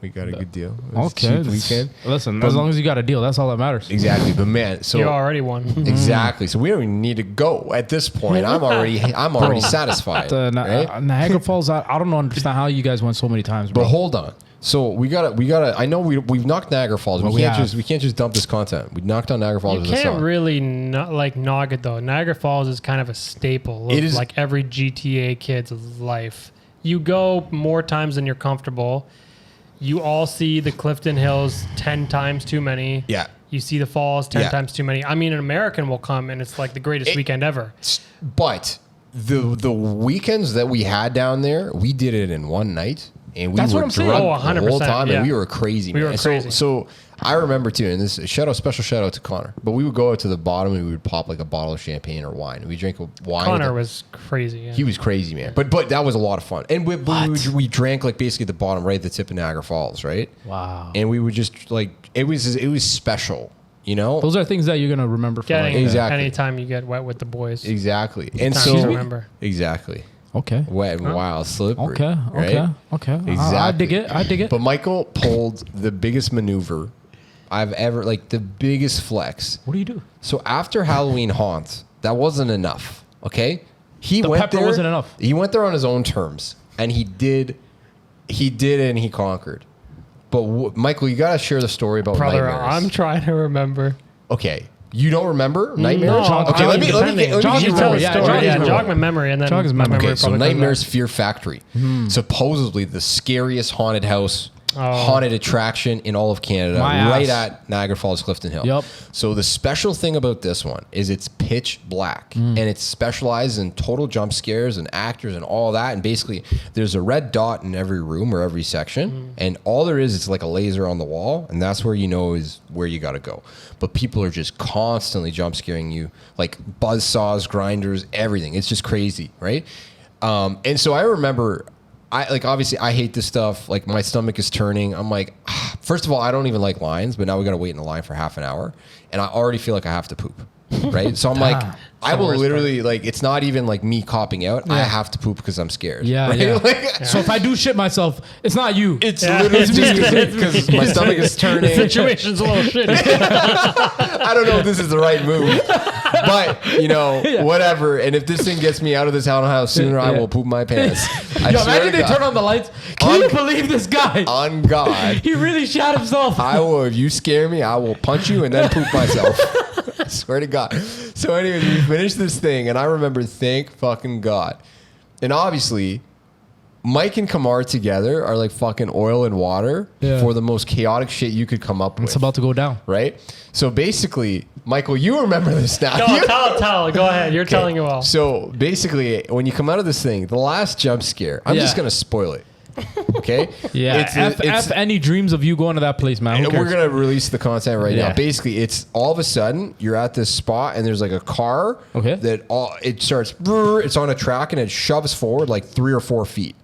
we got a good deal. It was a cheap weekend. Listen, as long as you got a deal, that's all that matters. Exactly. But man, so you already won. Exactly. So we don't even need to go at this point. I'm already satisfied. Right? Niagara Falls, I don't understand how you guys went so many times, bro. But hold on. So we gotta. I know we've knocked Niagara Falls. We can't just dump this content. We knocked on Niagara Falls. You can't really knock it though. Niagara Falls is kind of a staple of like every GTA kid's life. You go more times than you're comfortable. You all see the Clifton Hills 10 times too many. Yeah. You see the falls 10 times too many. I mean, an American will come and it's like the greatest weekend ever. But the weekends that we had down there, we did it in one night. And we were drunk the whole time, and we were crazy. We were crazy. So I remember too, and this special shout out to Connor. But we would go out to the bottom and we would pop like a bottle of champagne or wine. We drank wine. Connor was crazy. Yeah. He was crazy, man. But that was a lot of fun. And we drank like basically at the bottom, right at the tip of Niagara Falls, right? Wow. And we would just like it was special. You know, those are things that you're gonna remember for exactly anytime you get wet with the boys. Exactly, and so remember exactly. Okay. Wet and wild, slippery. Okay. Right? Okay. Exactly. I dig it. But Michael pulled the biggest maneuver I've ever, like the biggest flex. What do you do? So after Halloween Haunt, that wasn't enough. Okay. The pepper wasn't enough. He went there on his own terms, and he did, and he conquered. But Michael, you got to share the story about Nightmares. I'm trying to remember. Okay. You don't remember Nightmares? No, okay, let me tell the story. Jog my memory, and then jog his memory. Okay, so Nightmares Fear Factory, supposedly the scariest haunted house, haunted attraction in all of Canada, right at Niagara Falls, Clifton Hill. Yep. So the special thing about this one is it's pitch black, and it's specialized in total jump scares and actors and all that. And basically, there's a red dot in every room or every section, and all there is like a laser on the wall, and that's where you know is where you got to go. But people are just constantly jump scaring you, like buzzsaws, grinders, everything. It's just crazy, right? And so I remember, obviously I hate this stuff. Like my stomach is turning. I'm like, first of all, I don't even like lines, but now we got to wait in the line for half an hour, and I already feel like I have to poop, right? So I'm like, I will literally like, it's not even like me copping out. Yeah. I have to poop because I'm scared. Yeah, right? yeah. So if I do shit myself, it's not you. It's literally just because my stomach is turning. The situation's a little shitty. I don't know if this is the right move, but you know, whatever. And if this thing gets me out of this house sooner, I will poop my pants. Imagine they turn on the lights. Can you believe this guy? On God. He really shot himself. I will, if you scare me, I will punch you and then poop myself. I swear to God. So anyways, we finished this thing, and I remember, thank fucking God. And obviously, Mike and Kamar together are like fucking oil and water for the most chaotic shit you could come up with. It's about to go down. Right? So basically, Michael, you remember this now. Tell. Go ahead. You're telling you all. So basically, when you come out of this thing, the last jump scare, I'm just going to spoil it. Okay? Yeah. F any dreams of you going to that place, man. We're going to release the content right now. Basically, it's all of a sudden, you're at this spot, and there's like a car that it starts, it's on a track, and it shoves forward like 3 or 4 feet.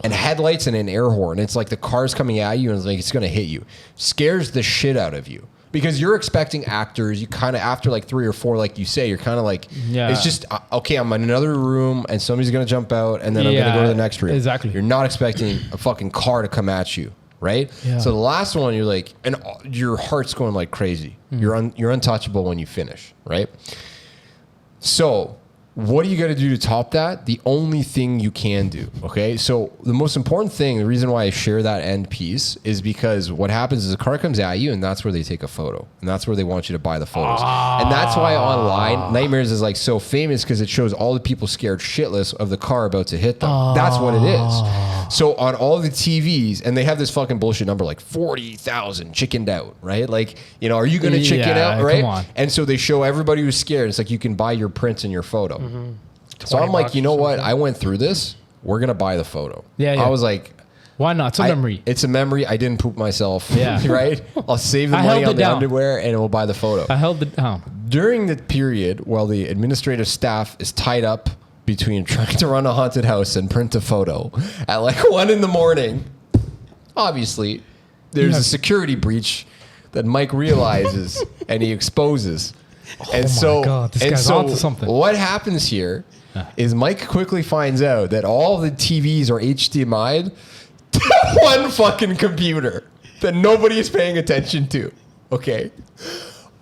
And headlights and an air horn. It's like the car's coming at you, and it's like it's going to hit you. Scares the shit out of you. Because you're expecting actors, you kind of, after like 3 or 4, like you say, you're kind of like, it's just, okay, I'm in another room and somebody's going to jump out and then I'm going to go to the next room. Exactly. You're not expecting a fucking car to come at you, right? Yeah. So the last one, you're like, and your heart's going like crazy. You're untouchable when you finish, right? So What do you got to do to top that? The only thing you can do. Okay. So the most important thing, the reason why I share that end piece is because what happens is a car comes at you and that's where they take a photo and that's where they want you to buy the photos. And that's why online Nightmares is like so famous because it shows all the people scared shitless of the car about to hit them. That's what it is. So on all the TVs, and they have this fucking bullshit number like 40,000 chickened out, right? Like, you know, are you going to chicken out, right? Come on. And so they show everybody who's scared. It's like you can buy your prints and your photo. So I'm like, you know what? I went through this. We're going to buy the photo. Yeah. I was like, why not? It's a memory. It's a memory. I didn't poop myself. Yeah. Right? I'll save the money on the underwear and we'll buy the photo. I held it down. During the period while the administrative staff is tied up between trying to run a haunted house and print a photo at like 1 a.m, obviously, there's a security breach that Mike realizes and he exposes. And God, this guy's onto something. What happens here is Mike quickly finds out that all the TVs are HDMI'd to one fucking computer that nobody is paying attention to. Okay.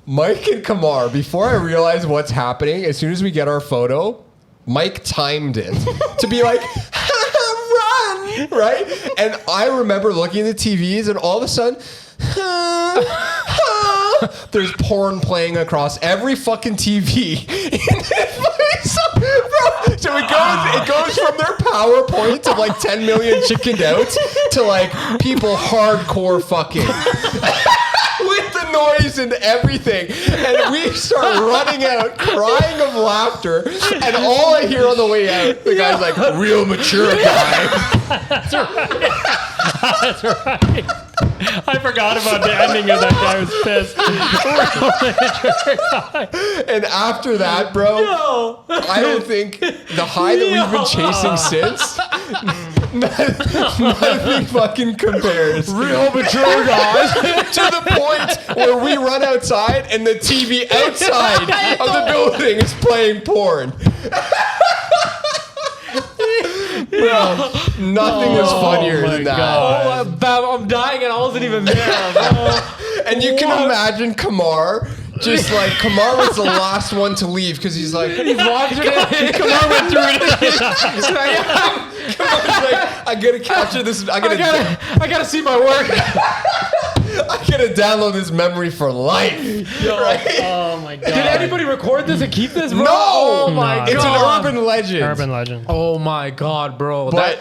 Mike and Kamar, before I realize what's happening, as soon as we get our photo, Mike timed it to be like, run, right? And I remember looking at the TVs and all of a sudden, there's porn playing across every fucking TV. So it goes from their PowerPoint of like 10 million chickened out to like people hardcore fucking. With the noise and everything. And we start running out, crying of laughter. And all I hear on the way out, the guy's like, real mature guy. That's right. That's right. I forgot about the ending of that guy was pissed. And after that, bro, I don't think the high that we've been chasing since, nothing fucking compares. Real mature guys. To the point where we run outside and the TV outside of the building is playing porn. Bro, nothing is funnier than that. I'm dying and I wasn't even there, bro. And you can imagine Kamar, just like, Kamar was the last one to leave because he's like, He's watching it. Kamar went through it. Kamar's like, I gotta capture this. I gotta see my work. I gotta download this memory for life. Right? Oh my god! Did anybody record this and keep this, bro? No! Oh my god! It's an urban legend. Urban legend. Oh my god, bro! But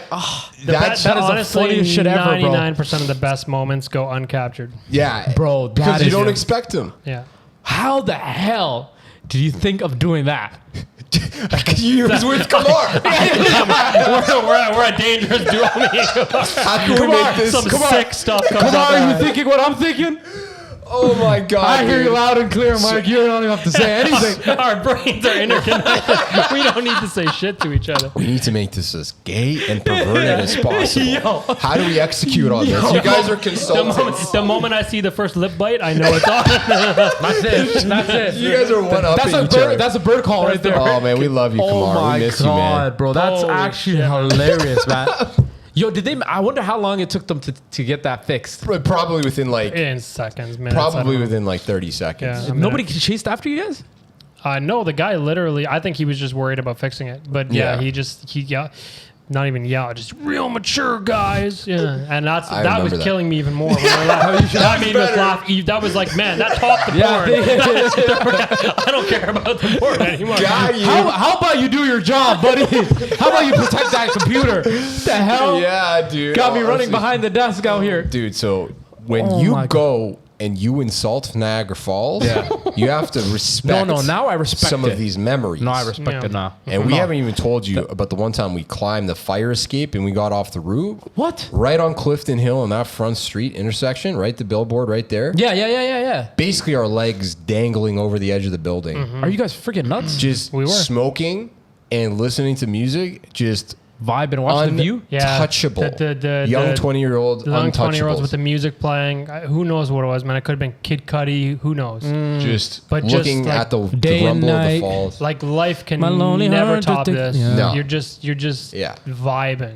that is the funniest shit ever, bro. 99% of the best moments go uncaptured. Yeah, bro, because you don't expect them. Yeah. How the hell did you think of doing that? You was with Kamar. we're a dangerous duo. How can we make this? Some sick stuff comes Come out on, there. you thinking what I'm thinking? Oh my god! I hear you loud and clear, Mike. You don't even have to say anything. Our brains are interconnected. We don't need to say shit to each other. We need to make this as gay and perverted as possible. Yo. How do we execute on this? You guys are consultants. The moment I see the first lip bite, I know it's on. That's it. That's it. You guys are one up That's a each bird. other. That's a bird call right there. Oh man, we love you, Oh Kamar. my We miss you, man. god, bro. That's Holy actually shit. hilarious, man. Yo, did they? I wonder how long it took them to get that fixed. Probably within like In seconds, minutes. probably within like 30 seconds. Yeah. Nobody chased after you guys? No, the guy literally, I think he was just worried about fixing it. But Yeah. not even just real mature guys. Yeah. And that remember was that. killing me even more. When I laughed. That made us laugh. That was like, man, that topped the porn. I don't care about the porn anymore. Got you. How about you do your job, buddy? How about you protect that computer? What the hell? Yeah, dude. Got me running Honestly. behind the desk out here. Dude, so when Oh you my go and you insult Niagara Falls, you have to respect No, now I respect some it. of these memories. No, I respect Yeah. it now. And we No. haven't even told you about the one time we climbed the fire escape and we got off the roof. What? Right on Clifton Hill on that front street intersection, right? The billboard right there. Yeah. Basically, our legs dangling over the edge of the building. Are you guys freaking nuts? Just We were. smoking and listening to music, just Vibe and watch the view? untouchable. The Young 20-year-old The young 20-year-olds untouchables. with the music playing. Who knows what it was, man? It could have been Kid Cudi. Who knows? Just But just looking like at the day and rumble of the night. falls. Like life can My lonely never heart top to this. yeah. No. You're just Yeah. vibing.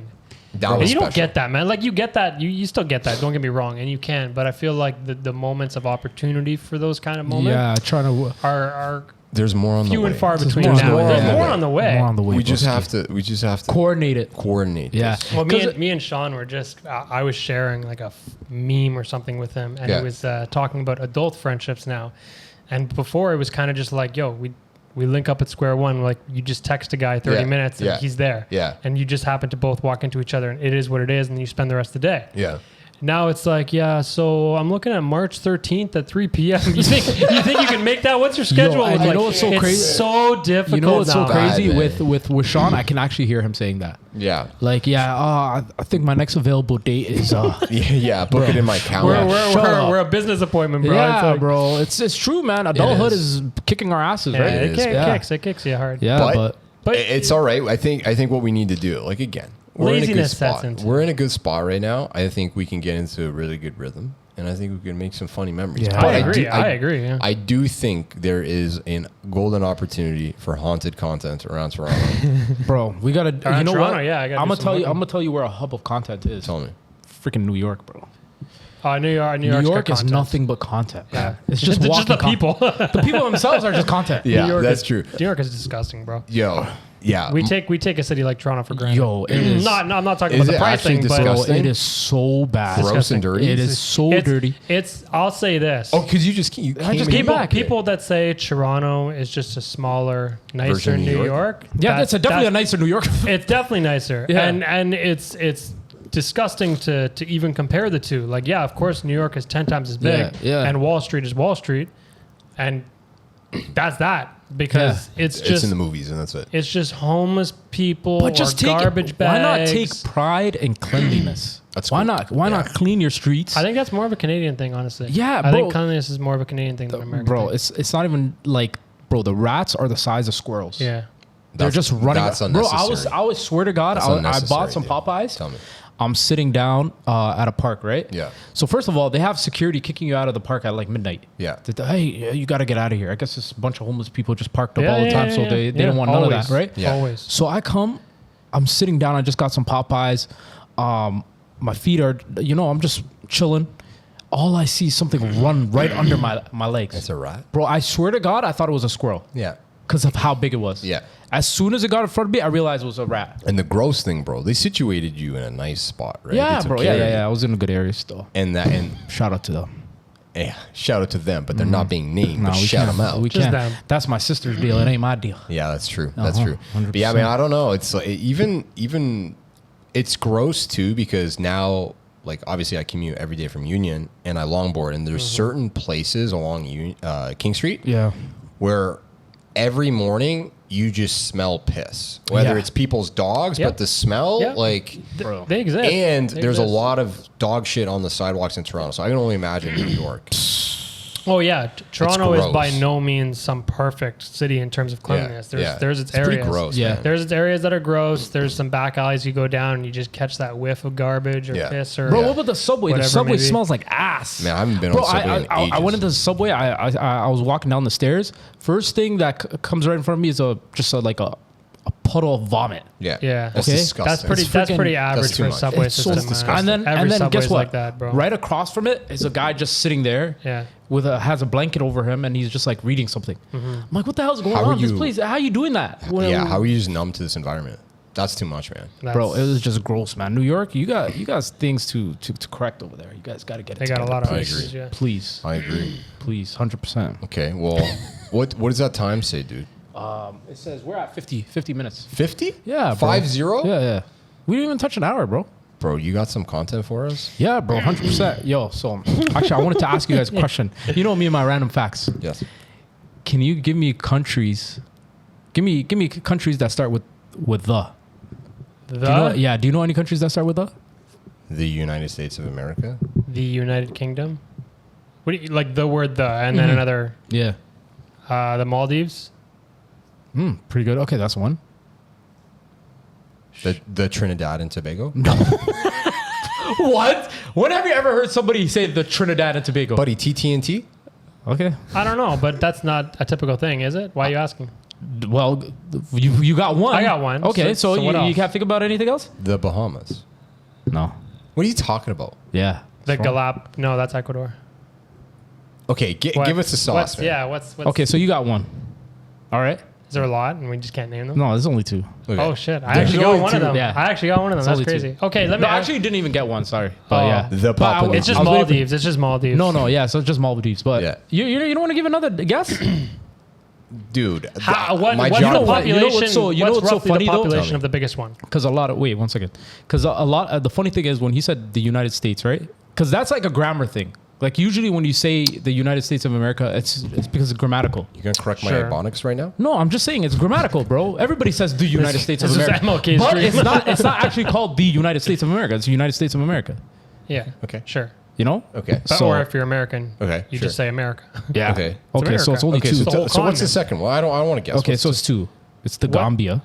That And was you don't special. get that, man. Like you get that. You still get that. Don't get me wrong, and you can. But I feel like the moments of opportunity for those kind of moments Yeah, trying to. are There's more on the way. Few and far between There's now. more There's on the more way. on the way. More on the way. We just have to coordinate it. Yeah. Well, me and Sean were just, I was sharing like a meme or something with him, and he was talking about adult friendships now. And before it was kind of just like, yo, we link up at square one. Like you just text a guy 30 minutes and he's there. Yeah. And you just happen to both walk into each other and it is what it is. And you spend the rest of the day. Yeah. Now it's like, so I'm looking at March 13th at 3 p.m. You think you can make that? What's your schedule? You know what's so crazy? It's so difficult. You know what's so crazy bad, with Sean? I can actually hear him saying that. Yeah. Like, I think my next available date is book it in my calendar. We're a business appointment, bro. Yeah, it's like, bro. It's true, man. Adulthood is kicking our asses, right? It kicks you hard. Yeah, but it's all right. I think what we need to do, like again, we're in a good spot. We're in a good spot right now. I think we can get into a really good rhythm, and I think we can make some funny memories. Yeah, I agree. Yeah. I do think there is a golden opportunity for haunted content around Toronto. Bro, we gotta. You know Toronto, what? Yeah, I'm gonna tell you where a hub of content is. Tell me. Freaking New York, bro. New York is nothing but content. Yeah, it's just the people. The people themselves are just content. Yeah, that's true. New York is disgusting, bro. Yo. Yeah, we take a city like Toronto for granted. Yo, it is I'm not talking about the pricing, but it is so bad, gross and dirty. It is so dirty. I'll say this. Oh, because you just came back. People that say Toronto is just a smaller, nicer New York. Yeah, that's definitely a nicer New York. It's definitely nicer, and it's disgusting to even compare the two. Like, yeah, of course, New York is 10 times as big, and Wall Street is Wall Street, and that's that. Because it's in the movies and that's it. It's just homeless people, but just garbage bags. Why not take pride in cleanliness? Why not clean your streets? I think that's more of a Canadian thing, honestly. Yeah, I think cleanliness is more of a Canadian thing than American. Bro, it's not even like, bro, the rats are the size of squirrels. Yeah, they're just running. That's unnecessary. Bro, I was swear to God, I bought some Popeyes. Tell me. I'm sitting down at a park, right? Yeah. So first of all, they have security kicking you out of the park at like midnight. Yeah. Hey, you got to get out of here. I guess this bunch of homeless people just parked up all the time, so they didn't want none of that, right? Yeah. Always. So I'm sitting down. I just got some Popeyes. My feet are, I'm just chilling. All I see is something run right under my legs. It's a rat? Bro, I swear to God, I thought it was a squirrel. Yeah. Because of how big it was. Yeah. As soon as it got in front of me, I realized it was a rat. And the gross thing, bro, they situated you in a nice spot, right? Yeah, bro. Yeah. I was in a good area still. And shout out to them. Yeah, shout out to them, but they're not being named. No, shout them out. We can't. That's my sister's deal. It ain't my deal. Yeah, that's true. That's true. 100%. But yeah, I mean, I don't know. It's like, even it's gross too, because now, like, obviously I commute every day from Union and I longboard, and there's certain places along King Street where every morning you just smell piss, whether it's people's dogs, but the smell, like, they exist. And there's a lot of dog shit on the sidewalks in Toronto, so I can only imagine New York. Oh yeah, Toronto is by no means some perfect city in terms of cleanliness. There's its areas. Pretty gross, there's its areas that are gross. There's some back alleys you go down and you just catch that whiff of garbage or piss or. Bro, what about the subway? The subway smells like ass. Man, I haven't been on the subway in ages. I went into the subway. I was walking down the stairs. First thing that comes right in front of me is just a puddle of vomit. Yeah. That's disgusting. That's pretty average for a subway system. And then guess what? Like that, bro. Right across from it is a guy just sitting there. Yeah. Has a blanket over him and he's just like reading something. I'm like, what the hell's going on? This place? How are you doing that? How are you just numb to this environment? That's too much, man. Bro, it was just gross, man. New York, you got things to correct over there. You guys got to get it together. They got a lot of issues, yeah. Please. I agree. Please, 100%. Okay, well, what does that time say, dude? It says we're at 50 minutes. 50? Yeah, bro. 50? Yeah. We didn't even touch an hour, bro. Bro, you got some content for us? Yeah, bro, 100%. Yo, so actually, I wanted to ask you guys a question. You know me and my random facts. Yes. Can you give me countries? Give me countries that start with the. The? Do you know any countries that start with the? The United States of America. The United Kingdom. What do you like? The word the and then another. Yeah. The Maldives. Pretty good. Okay, that's one. The Trinidad and Tobago. No. What? When have you ever heard somebody say the Trinidad and Tobago? Buddy, TTNT? Okay. I don't know, but that's not a typical thing, is it? Why are you asking? Well, you got one. I got one. Okay, so you can't think about anything else? The Bahamas. No. What are you talking about? Yeah. No, that's Ecuador. Okay, give us the sauce, man. What's okay, so you got one. All right. Is there a lot and we just can't name them? No, there's only 2. Okay. Oh shit! I actually got one of them. Yeah. I actually got one of them. It's That's only crazy. 2. Okay, let me. No, actually, didn't even get one. Sorry, but Oh. yeah, The Papua It's just I was waiting Maldives. It's just Maldives. No, yeah. So it's just Maldives. But Yeah. you don't want to give another guess? Dude, What's my the job. population? what's so roughly funny the though? population of the biggest one? Because a lot of wait 1 second. Because a lot. The funny thing is when he said the United States, right? Because that's like a grammar thing. Like usually when you say the United States of America, it's because it's grammatical. You're gonna correct my Sure. ebonics right now? No, I'm just saying it's grammatical, bro. Everybody says the United States of this is America, MLK's but dream. it's not. It's not actually called the United States of America. It's the United States of America. Yeah. Okay. Sure. You know? Okay. But, So- or if you're American, Okay, you sure. just say America. Yeah. Okay. Okay. So it's only Okay, 2. so, the whole so what's the continent. second one? I don't want to guess. Okay, What's so the- it's 2. It's the What? Gambia.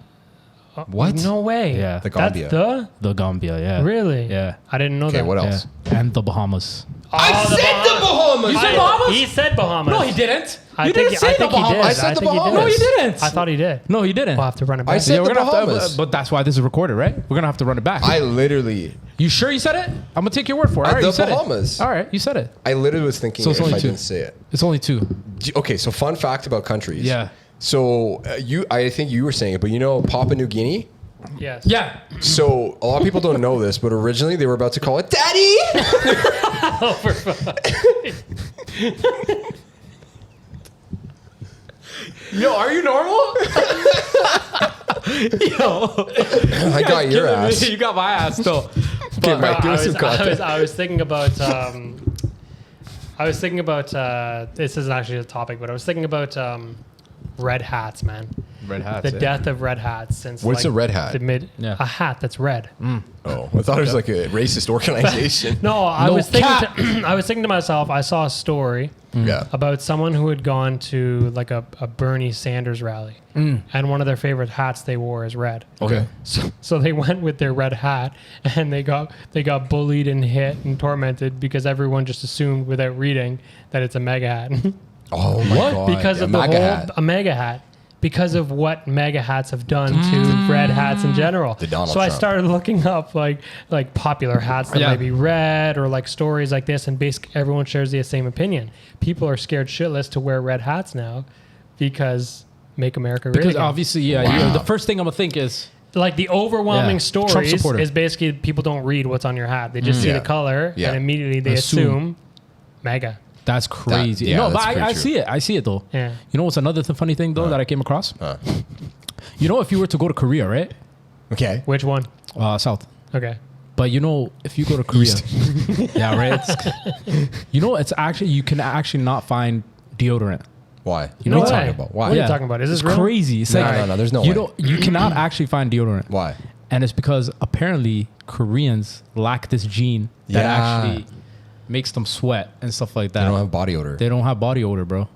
What? No way. Yeah. The Gambia. That's The Gambia. Yeah. really. Yeah. I didn't know Okay, that. what Yeah. else? And the Bahamas. I said the Bahamas. You said Bahamas? He said Bahamas. No, he didn't. I You think, didn't say I the think he did. Bahamas. I said think the he did. Bahamas. No, you didn't. I thought he did. No, he didn't. We'll have to run it back. I said Yeah, we're the gonna have Bahamas. to, but that's why this is recorded, right? We're gonna have to run it back. I literally, You sure you said it? I'm gonna take your word for it. All right, the you said Bahamas. it. All right, you said it. I literally was thinking So it's if only I 2. didn't say it. It's only 2. Okay, so fun fact about countries. Yeah. So I think you were saying it, but you know Papua New Guinea. Yes. Yeah. So a lot of people don't know this, but originally they were about to call it Daddy. Yo, are you normal? Yo, I got your ass. You got my ass still. Okay, Mike, give I us was, some content. I was thinking about. This isn't actually a topic, but I was thinking about red hats, man. Red hats. The death of red hats since. What's a red hat? Yeah. A hat that's red. Oh, I thought it was like a racist organization. No, I No was thinking. cap. I was thinking to myself. I saw a story Yeah. about someone who had gone to like a Bernie Sanders rally, and one of their favorite hats they wore is red. Okay. So they went with their red hat, and they got bullied and hit and tormented because everyone just assumed without reading that it's a mega hat. Oh my god. because a of the MAGA whole hat. a mega hat. Because of what mega hats have done to red hats in general. The Donald so I Trump. started looking up like popular hats that Yeah. might be red or like stories like this, and basically everyone shares the same opinion. People are scared shitless to wear red hats now because make America great Because again. obviously, yeah. The first thing I'm gonna think is Like the overwhelming Yeah. Trump stories supporter. is basically people don't read what's on your hat. They just see Yeah. the color Yeah. and immediately they assume mega. that's crazy. yeah, No, that's but pretty I true. see it. I see it though. Yeah. You know what's another funny thing though that I came across? You know, if you were to go to Korea, right? Okay. Which one? South. Okay. But you know, if you go to Korea, yeah, right. You know, it's actually you can actually not find deodorant. Why? You know what what? are you talking about? Why? What are you talking about? Is this it's real? crazy? It's No, like, no, there's no you way. know, you cannot actually find deodorant. Why? And it's because apparently Koreans lack this gene that Yeah. actually makes them sweat and stuff like that. They don't have body odor. They don't have body odor, bro.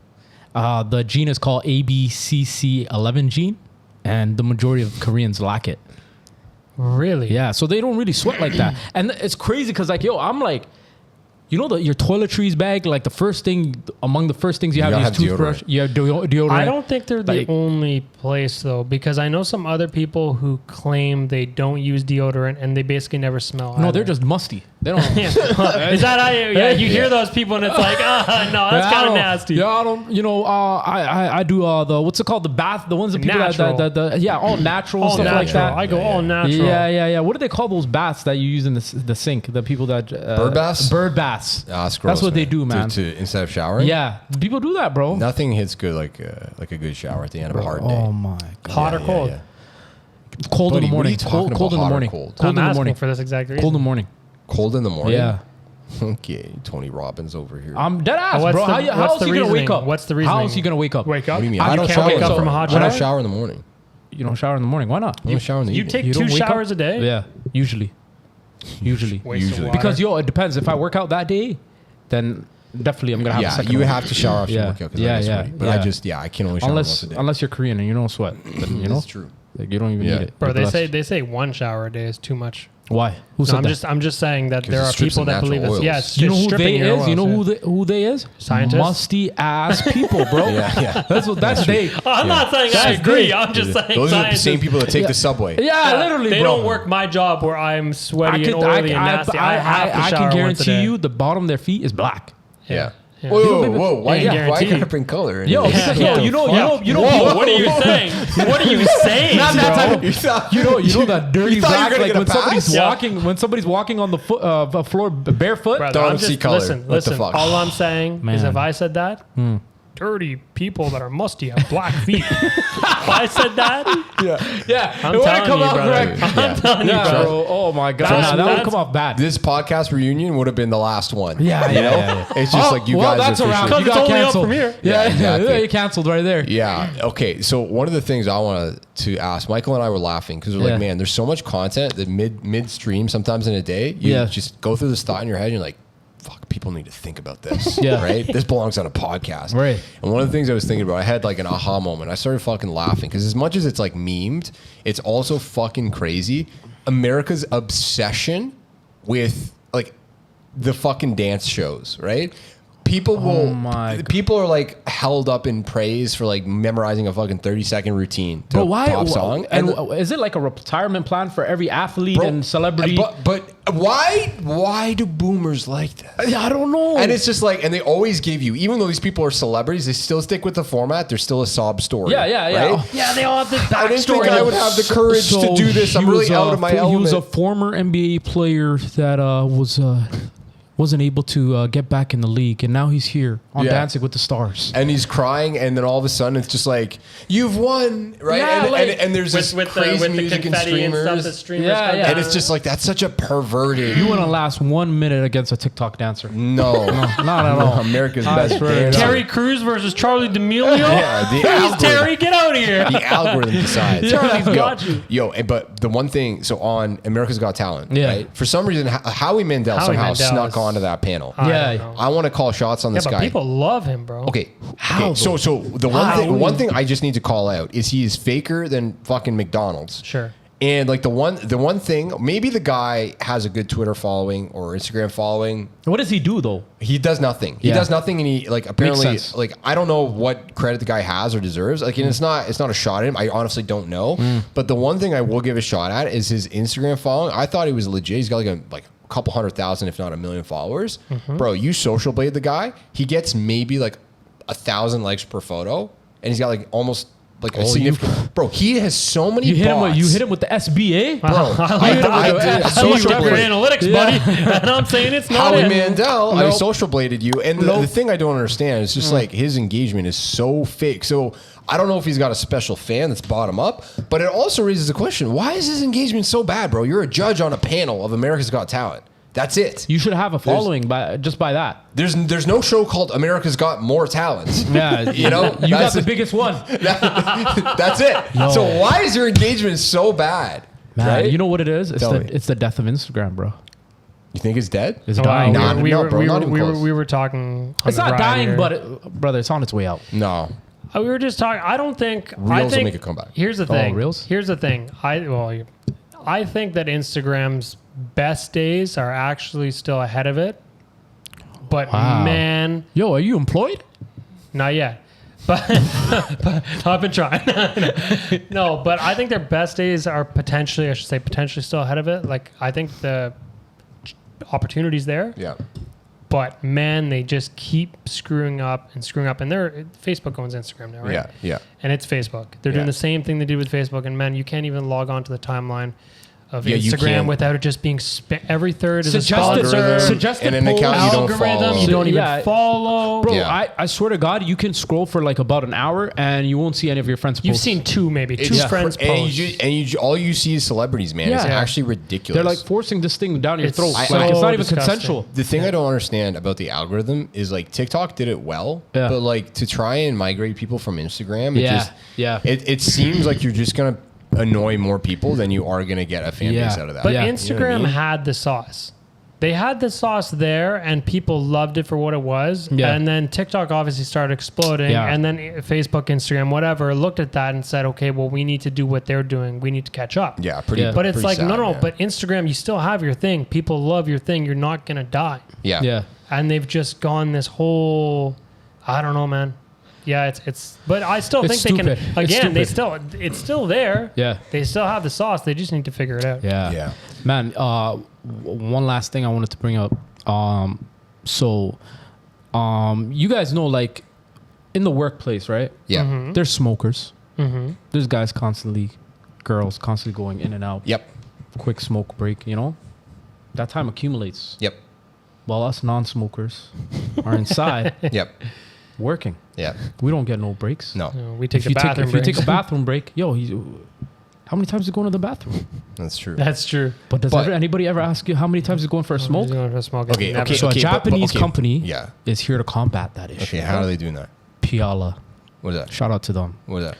The gene is called ABCC11 gene, and the majority of Koreans lack it. Really? Yeah, so they don't really sweat like that. And it's crazy because, like, yo, I'm like, you know, your toiletries bag, like the first thing, among the first things you have gotta is have toothbrush. deodorant. You have deodorant. I don't think they're the Like- only place though, because I know some other people who claim they don't use deodorant and they basically never smell. No, either. they're just musty. They don't. Is that how you? Yeah, you hear those people and it's like, no, that's Yeah, I kind of don't- nasty. Yeah, I don't. You know, I do the what's it called? The bath. The ones that people Natural. that yeah, all natural and All stuff natural. like that. I go all natural. Yeah. What do they call those baths that you use in the sink? The people that Bird baths? Bird baths. Ah, it's gross, That's what they do, man. To instead of showering. Yeah, people do that, bro. Nothing hits good like a good shower at the end of a hard day. Oh my god. Hot or Yeah, cold? yeah. Cold Buddy, in the what are morning. you talking Cold in about, the hot or morning. cold? Cold I'm in the asking morning. for this exact reason. Cold in the morning. Cold in the morning. Yeah. Okay, Tony Robbins over here. I'm dead ass, What's bro. the- How what's else the you gonna wake reasoning? up? What's the How reasoning? else you gonna wake up? Wake up. What do you mean? You I don't can't shower. wake up from a hot I don't shower? shower in the morning. You don't shower in the morning. Why not? I don't shower in the You evening. take You don't 2 wake up? showers a day? Yeah, usually. Waste of Usually. water. Because yo, it depends. If I work out that day, then definitely I'm gonna have a Yeah, second you one. have to shower after you Yeah. work out because Yeah, I get yeah, sweaty. But yeah. I can only shower once a day. Unless you're Korean and you don't sweat, then, you know, That's true. like, you don't even Yeah. need it. Bro, You're they blessed. say 1 shower a day is too much. Why? Who No, said that? I'm just saying that 'Cause there it are strips people the that believe natural this. Yeah, oils. it's You know just who stripping they your is? You know oils, who they is? Scientists? Musty ass people, bro. Yeah. That's what that's they. I'm not saying I That's agree. great. I'm just saying Those are the scientists- same people that take the subway. Yeah, literally, They bro. don't work my job where I'm sweaty and oily and nasty. I have to I shower can once a guarantee day. you the bottom of their feet is black. Yeah. Yeah. Whoa! Why you guarantee. gotta bring color? Yo, because, you know. Whoa, what are you saying? What are you saying, Not that type bro? of, you know that dirty thought you were black, gonna like get when somebody's walking on the floor barefoot. Brother, Don't I'm see color. Listen. What the fuck? All I'm saying is Man. if I said that, dirty people that are musty have black feet. If I said that, Yeah, I'm it wouldn't telling come you, out brother. correct. I'm telling you, Yeah, bro. bro. Oh my god, Trust that me, would come off bad. This podcast reunion would have been the last one. Yeah, you know, yeah. it's just like you guys. That's around. Because You it's got only up canceled from here. Yeah, exactly. you canceled right there. Yeah. Okay. So one of the things I wanted to ask, Michael and I were laughing because we're like, man, there's so much content that midstream, sometimes in a day, you just go through this thought in your head and you're like, fuck, people need to think about this. Right? This belongs on a podcast. Right. And one of the things I was thinking about, I had like an aha moment. I started fucking laughing because as much as it's like memed, it's also fucking crazy. America's obsession with like the fucking dance shows, right? People people are like held up in praise for like memorizing a fucking 30-second routine to a pop song. And is it like a retirement plan for every athlete and celebrity? But why do boomers like this? I don't know. And it's just like, and they always give you, even though these people are celebrities, they still stick with the format. They're still a sob story. Yeah. Right? Yeah, they all have the backstory. I didn't think I would have the courage to do this. I'm really out of my element. He was a former NBA player that wasn't able to get back in the league, and now he's here on Dancing with the Stars. And he's crying, and then all of a sudden it's just like, you've won, right? Yeah, and there's this crazy music and streamers. And it's just like, that's such a perverted. You wouldn't last 1 minute against a TikTok dancer. No, not at all. America's best dancer. Terry Crews versus Charlie D'Amelio. Yeah, the Please, algorithm. Terry, get out of here. The algorithm decides. Charlie's got you. But the one thing, so on America's Got Talent, Yeah. right? For some reason, Howie Mandel somehow snuck onto that panel. I want to call shots on this guy. People love him, bro. Okay. So the one thing I just need to call out is he is faker than fucking McDonald's. Sure. And like the one thing, maybe the guy has a good Twitter following or Instagram following. What does he do though? He does nothing. He does nothing, and he like apparently like I don't know what credit the guy has or deserves. Like, and it's not a shot at him. I honestly don't know. But the one thing I will give a shot at is his Instagram following. I thought he was legit. He's got like a couple 100,000, if not 1 million followers. Bro, you social blade the guy. He gets maybe like 1,000 likes per photo, and he's got like almost like a significant. Bro, he has so many. You hit him with the SBA, bro. I did social blade analytics, buddy, and I'm saying it's not Howie him. Mandel. I social bladed you, and the thing I don't understand is just like his engagement is so fake. So I don't know if he's got a special fan that's bottom up, but it also raises the question: why is his engagement so bad, bro? You're a judge on a panel of America's Got Talent. That's it. You should have a following by that. There's no show called America's Got More Talent. Yeah, you know, you got the biggest one. That's it. No. So why is your engagement so bad? Man, right? you know what it is? It's the death of Instagram, bro. You think it's dead? It's dying. We were talking. It's not dying, but brother, it's on its way out. No. We were just talking. I don't think Reels will make a comeback. Here's the thing. Reels? Here's the thing. I think that Instagram's best days are actually still ahead of it. But man, are you employed? Not yet. But I've been trying. No, but I think their best days are potentially still ahead of it. Like, I think the opportunity's there. Yeah. But man, they just keep screwing up. And Facebook owns Instagram now, right? Yeah. And it's Facebook. They're doing the same thing they did with Facebook. And man, you can't even log on to the timeline of Instagram without it just being every third is a sponsor. Suggested and an account you don't follow. You don't even follow. Bro, I swear to God, you can scroll for like about an hour and you won't see any of your friends' posts. You've seen two friends posts. All you see is celebrities, man. It's actually ridiculous. They're like forcing this thing down your throat. So it's not even disgusting. consensual. The thing I don't understand about the algorithm is like TikTok did it well, but like to try and migrate people from Instagram, it seems like you're just gonna annoy more people than you are gonna get a fan base out of that. But Instagram you know what I mean? Had the sauce. They had the sauce there, and people loved it for what it was. Yeah. And then TikTok obviously started exploding, and then Facebook, Instagram, whatever, looked at that and said, "Okay, well, we need to do what they're doing. We need to catch up." Yeah, pretty. But it's pretty like sad, no. man. But Instagram, you still have your thing. People love your thing. You're not gonna die. Yeah. And they've just gone this whole, I don't know, man. Yeah, it's. But I still think they can. Again, it's still there. Yeah. They still have the sauce. They just need to figure it out. Yeah. Man, one last thing I wanted to bring up. So You guys know, like, in the workplace, right? Yeah. Mm-hmm. There's smokers. Mm-hmm. There's guys girls constantly going in and out. Yep. Quick smoke break, you know? That time accumulates. Yep. While us non-smokers are inside Yep. working. Yeah. We don't get no breaks. No. We take the bathroom If you breaks. take a bathroom break, how many times you going to the bathroom? That's true. That's true. But does anybody ever ask you how many times you going for a smoke? Okay, Never. okay. So a Japanese company Yeah. is here to combat that issue. Okay, how are they doing that? Piala. What is that? Shout out to them. What is that?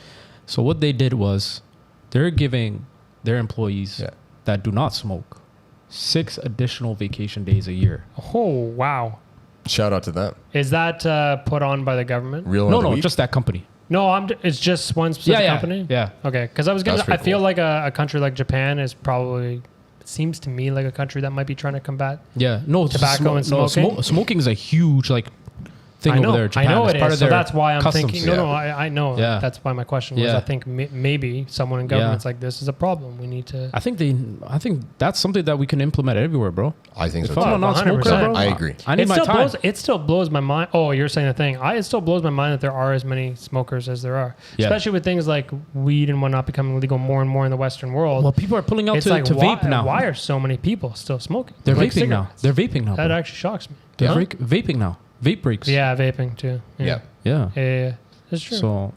So what they did was they're giving their employees that do not smoke 6 additional vacation days a year. Oh, wow. Shout out to them. Is that put on by the government? Real No, just that company. No, it's just one specific company? Yeah. Okay, because I feel cool. like a country like Japan is probably, it seems to me like a country that might be trying to combat. Yeah. No, tobacco and smoking? Smoking is a huge, like, thing over there in Japan. I know it part is. of So that's why I'm customs. thinking. No, I know. Yeah. That's why my question was. Yeah. I think maybe someone in government's like, this is a problem. We need to. I think that's something that we can implement everywhere, bro. I think so If I'm a too. non-smoker, 100%. bro, I agree. I need my time. It still blows my mind. Oh, you're saying the thing. It still blows my mind that there are as many smokers as there are, Yeah. especially with things like weed and whatnot becoming legal more and more in the Western world. Well, people are pulling out it's to like vape now. Why are so many people still smoking? They're Like vaping now. cigarettes. They're vaping now. That bro. actually shocks me. They're Huh? vaping now. Vape breaks. Yeah, vaping too. Yeah. Yeah. Yeah. That's true. So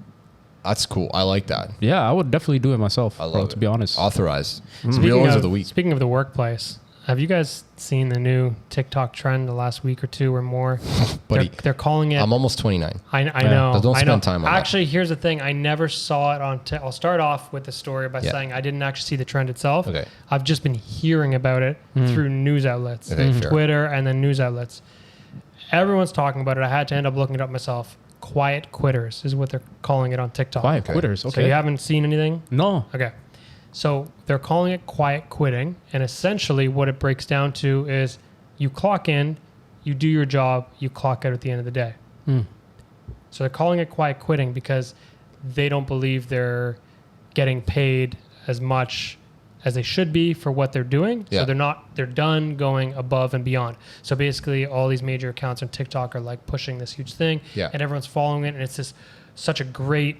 That's cool. I like that. yeah, I would definitely do it myself. I love bro, it. to be honest. Authorized. Speaking Real ones of the week. Speaking of the workplace, have you guys seen the new TikTok trend the last week or two or more? Buddy, They're calling it. I'm almost 29. I know. But don't I spend know. time on that. Actually, here's the thing. I never saw it on. I'll start off with the story by saying I didn't actually see the trend itself. Okay. I've just been hearing about it through news outlets, Okay, fair. Twitter, and then news outlets. Everyone's talking about it. I had to end up looking it up myself. Quiet quitters is what they're calling it on TikTok. Quiet quitters. Okay. So you haven't seen anything? No. Okay. So they're calling it quiet quitting. And essentially what it breaks down to is you clock in, you do your job, you clock out at the end of the day. So they're calling it quiet quitting because they don't believe they're getting paid as much as they should be for what they're doing. Yeah. So they're done going above and beyond. So basically all these major accounts on TikTok are like pushing this huge thing and everyone's following it. And it's such a great,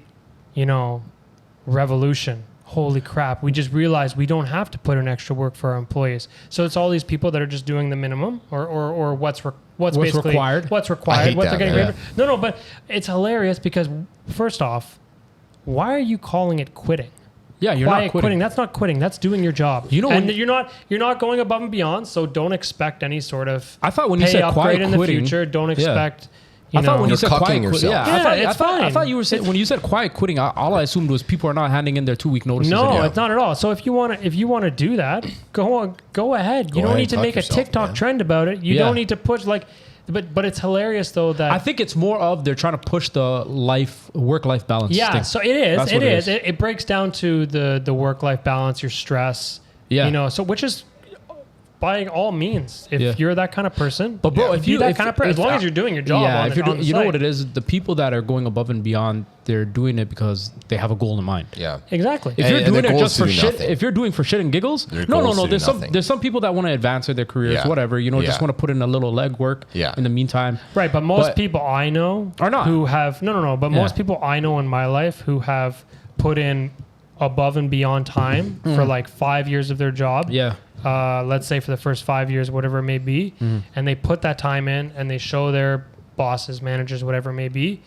revolution. Holy crap. We just realized we don't have to put in extra work for our employees. So it's all these people that are just doing the minimum or what's basically required. What's I required. hate What that, they're getting man. paid for. No, but it's hilarious because first off, why are you calling it quitting? Yeah, you're Quiet not quitting. That's not quitting. That's doing your job. You know, and when- you're not going above and beyond. So don't expect any sort of I thought when you pay said upgrade quiet in the quitting, future. Don't expect. I thought when you You're said cucking quiet yourself. Yeah, it's I fine. thought you were saying when you said quiet quitting, all I assumed was people are not handing in their 2-week notices. No, anymore. it's not at all. So if you want to do that, go ahead. You don't ahead, need to cuck make a yourself, TikTok man. trend about it. You Yeah. don't need to push but it's hilarious though that I think it's more of they're trying to push the work-life balance. yeah. thing. So it is. That's It what it is. It breaks down to the work-life balance, your stress. Yeah. So which is by all means, if you're that kind of person. But bro, if be you that kind of person, as long as you're doing your job. yeah, on if the, you're on the you know site. what it is, the people that are going above and beyond, they're doing it because they have a goal in mind. Yeah. Exactly. If And- you're and doing their it goal just is to for do shit, nothing. if you're doing for shit and giggles, Their no, goal is to do there's nothing. some people that want to advance their careers, Yeah. whatever. Just Yeah. want to put in a little legwork. Yeah. In the meantime, Right, but most But- people I know Are not. who have no. But Yeah. most people I know in my life who have put in above and beyond time for like 5 years of their job. yeah, Let's say for the first 5 years, whatever it may be, and they put that time in and they show their bosses, managers, whatever it may be,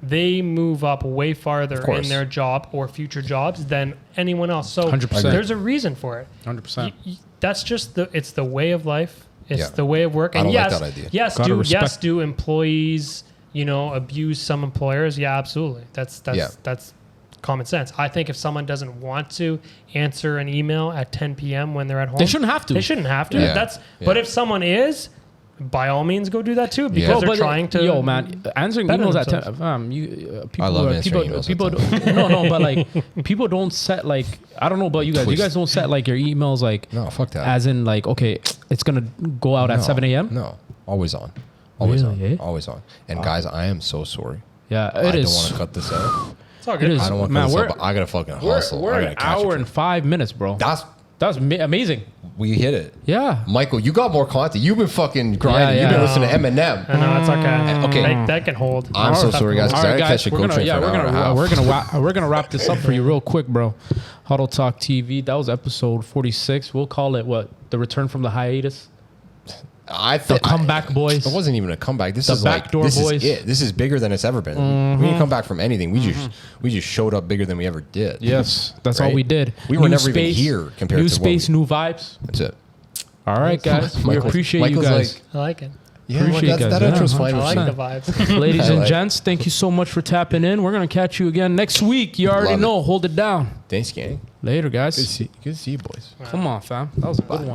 they move up way farther course. in their job or future jobs than anyone else. So 100%. there's a reason for it. 100%. That's just it's the way of life. It's Yeah. the way of work. I And don't like yes, that idea. Gotta yes, respect. do employees, abuse some employers? Yeah, absolutely. That's common sense. I think if someone doesn't want to answer an email at 10 p.m. when they're at home, They shouldn't have to. They shouldn't have to. Yeah. But Yeah. if someone is, by all means, go do that too because Yeah. they're but trying to. Yo, man, answering better emails at themselves. 10. People, I love answering emails at People, 10. no, but like people don't set like I don't know about you guys. You guys don't set like your emails like No, fuck that. as in like okay, it's gonna go out at 7 a.m. No. Always on. Always Really, on. Always on. And guys, I am so sorry. Yeah, I it don't is. want to cut this out. It's all It good. is. I don't want to Man, cut this we're- out, but I got to fucking We're, hustle. we're I an got to catch hour it. and 5 minutes, bro. That's That's amazing. we hit it. Yeah. Michael, you got more content. You've been fucking grinding. You've been listening to Eminem. I know, it's okay. Okay. That can hold. I'm so sorry, guys. All right, guys. We're gonna wrap this up for you real quick, bro. HuddleTalk TV. That was episode 46. We'll call it what? The return from the hiatus. The comeback boys. It wasn't even a comeback. This is backdoor boys. Is it. This is bigger than it's ever been. We didn't come back from anything. We just showed up bigger than we ever did. Yes, that's all we did. We were never even here compared to new space, new vibes. That's it. All right, guys. We appreciate you guys. I like it. Yeah, that intro's fine. I like the vibes. Ladies and gents, thank you so much for tapping in. We're gonna catch you again next week. You already know. Hold it down. Thanks, gang. Later, guys. Good to see you, boys. Come on, fam. That was a good one.